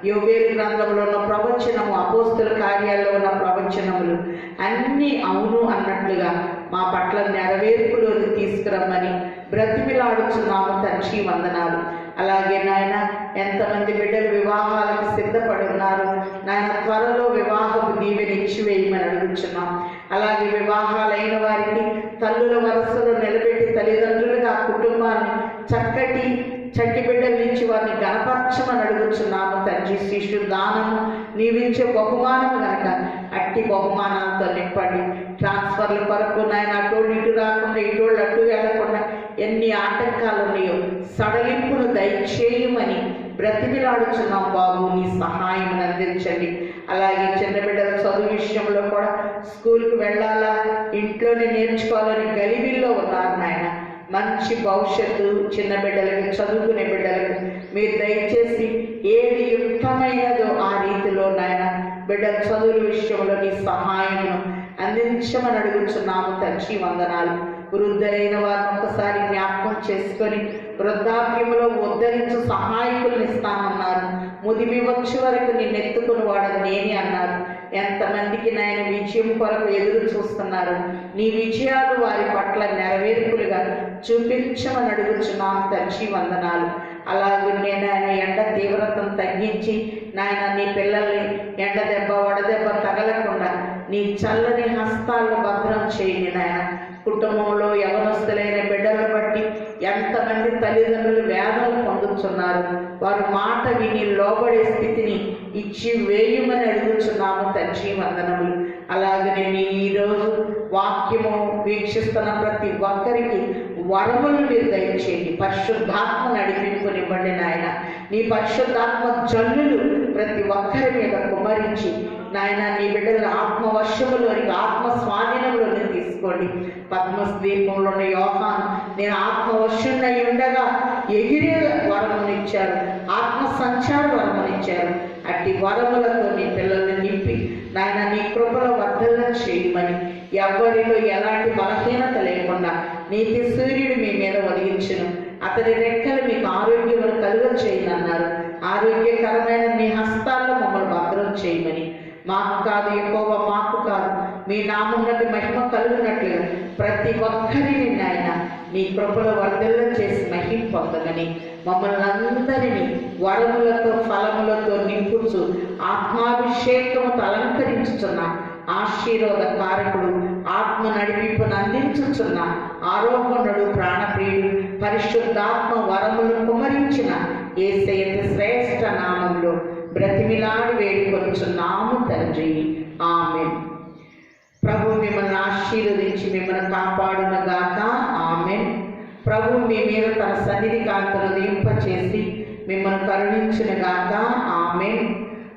యోబేలు గ్రంథంలో ఉన్న ప్రవచనము, అపోస్తుల కార్యాల్లో ఉన్న ప్రవచనములు అన్నీ అవును అన్నట్లుగా మా పట్ల నెరవేర్పులోకి తీసుకురమ్మని బ్రతిమిలాడుచున్నాము తండ్రి. వందనాలు. అలాగే నాయన ఎంతమంది బిడ్డలు వివాహాలకు సిద్ధపడి ఉన్నారు నాయన, త్వరలో వివాహపు దీవెన ఇచ్చివేయమని అడుగుతున్నాం. అలాగే వివాహాలైన వారికి తల్లుల వరసలో నిలబెట్టి తల్లిదండ్రులుగా కుటుంబాన్ని చక్కటి చట్టి బిడ్డలు ఇచ్చి వారిని గణపరచమని అడుగుతున్నాము తండ్రి. శిశు దానము నీవించే బహుమానం కనుక అట్టి బహుమానాలతో నింపండి. ట్రాన్స్ఫర్ల కొరకు నాయన అటోళ్ళు ఇటు రాకుండా ఇటోళ్ళు అటు వెళ్ళకుండా ఎన్ని ఆటంకాలు ఉన్నాయో సడలింపును దయచేయమని బ్రతిమిలాడుచున్నాం బాబు. నీ సహాయం అందించండి. అలాగే చిన్న బిడ్డల చదువు విషయంలో కూడా స్కూల్కి వెళ్ళాలా, ఇంట్లోనే నేర్చుకోవాలని గలిబిల్లో ఉన్నారు నాయన. మంచి భవిష్యత్తు చిన్న బిడ్డలకి, చదువుకునే బిడ్డలకు మీరు దయచేసి ఏది యుక్తమైనదో ఆ రీతిలో నాయన బిడ్డల చదువుల విషయంలో నీ సహాయం అందించమని అడుగుతున్నాము తండ్రి. వందనాలు. వృద్ధులైన వారిని ఒకసారి జ్ఞాపకం చేసుకొని వృద్ధాప్యంలో ఉద్ధరించు సహాయకులను ఇస్తామన్నారు. ముదిమి వచ్చే వరకు నిన్ను ఎత్తుకుని వాడని నేనే అన్నారు. ఎంతమందికి నాయన విజయం కొరకు ఎదురు చూస్తున్నారు. నీ విజయాలు వారి పట్ల నెరవేర్పులుగా చూపించమని అడుగుచున్నాం తండ్రి. వందనాలు. అలాగే నేను ఆయన ఎండ తీవ్రతను తగ్గించి నాయన నీ పిల్లల్ని ఎండ దెబ్బ వడదెబ్బ తగలకుండా నీ చల్లని హస్తాలను భద్రం చేయండి నాయన. కుటుంబంలో యవనస్తులైన బిడ్డలను బట్టి ఎంతమంది తల్లిదండ్రులు వేదనలు పొందుతున్నారు. వారు మాట విని లోబడే స్థితిని ఇచ్చి వేయుమని అడుగుతున్నాము తండ్రి, వందనములు. అలాగనే నీ ఈరోజు వాక్యము వీక్షిస్తున్న ప్రతి ఒక్కరికి వరములు మీరు దయచేయండి. పరిశుద్ధాత్మ నడిపింపునివ్వండి నాయన. నీ పరిశుద్ధాత్మ జల్లులు ప్రతి ఒక్కరి మీద కుమరించి నాయన నీ బిడ్డల ఆత్మవర్షములోనికి, ఆత్మ స్వాధీనంలోకి తీసుకోండి. పద్మస్ ద్వీపంలోని యోహాను నేను ఆత్మవర్షున్నై ఉండగా ఎగిరే వరమునిచ్చారు, ఆత్మ సంచార వరమునిచ్చారు. అట్టి వరములతో నీ పిల్లల్ని నింపి నాయన నీ కృపలో వర్ధలం చేయమని, ఎవరిలో ఎలాంటి బలహీనత లేకుండా నీతి సూర్యుడు మీ మీద ఒదిగించును. అతని రెక్కలు మీకు ఆరోగ్యమును కలుగ చేయనన్నారు. ఆరోగ్యకరమైన నీ హస్తాల్లో మమ్మల్ని భద్రం చేయమని, మాకు కాదు యెహోవా మాకు కాదు, మీ నామమునకు మహిమ కలుగునట్లుగా ప్రతి ఒక్కరిని నాయన నీ కృపలో వర్ధలం చేసి మహిమ పొందమని, మమ్మల్ని అందరినీ వరములతో ఫలములతో నింపుచు ఆత్మాభిషేకముతో అలంకరించుచున్న ఆశీర్వాద కారకుడు, ఆత్మ నడిపింపును అందించుచున్న ఆరోహణుడు, ప్రాణప్రియుడు, పరిశుద్ధాత్మ వరములు కుమరించిన యేసయ్య శ్రేష్ఠ నామంలో బ్రతిమిలాడి వేడుకొనుచున్నాము తండ్రి, ఆమేన్. ప్రభు మిమ్మల్ని ఆశీర్వదించి మిమ్మల్ని కాపాడునగాక, ఆమేన్. ప్రభు మీ మీద తన సన్నిధి కాంతును దింపచేసి మిమ్మల్ని కరుణించునుగాక, ఆమేన్.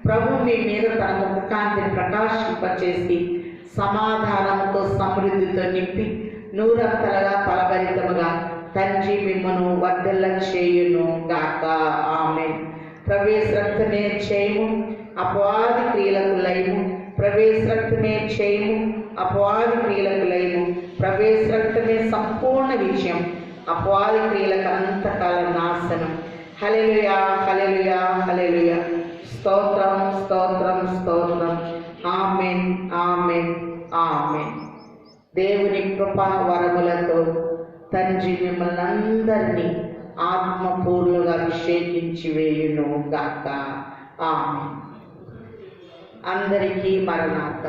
ప్రభు మీ మీద తన ముఖకాంతిని ప్రకాశింపచేసి సమాధానంతో సమృద్ధితో నింపి నూరంతలుగా ఫలభరితముగా తండ్రి మిమ్మను వర్ధల చేయును గాక, ఆమేన్. ప్రవేశ రక్తమే చేయము అపవాది క్రియలకు లయము, ప్రవేశ రక్తమే చేయము అపవాది క్రియలకు లయము, ప్రవేశ రక్తమే సంపూర్ణ విజయం, అపవాది క్రియలకు అంతకాల నాశనం. హల్లెలూయా, హల్లెలూయా, హల్లెలూయా. స్తోత్రం, స్తోత్రం, స్తోత్రం. ఆమేన్, ఆమేన్, ఆమేన్. దేవుని కృపా వరములతో తండ్రి మిమ్మల్ని అందరినీ ఆత్మపూర్లుగా అభిషేకించి వేయును గాక, ఆమేన్. అందరికీ మరణాత.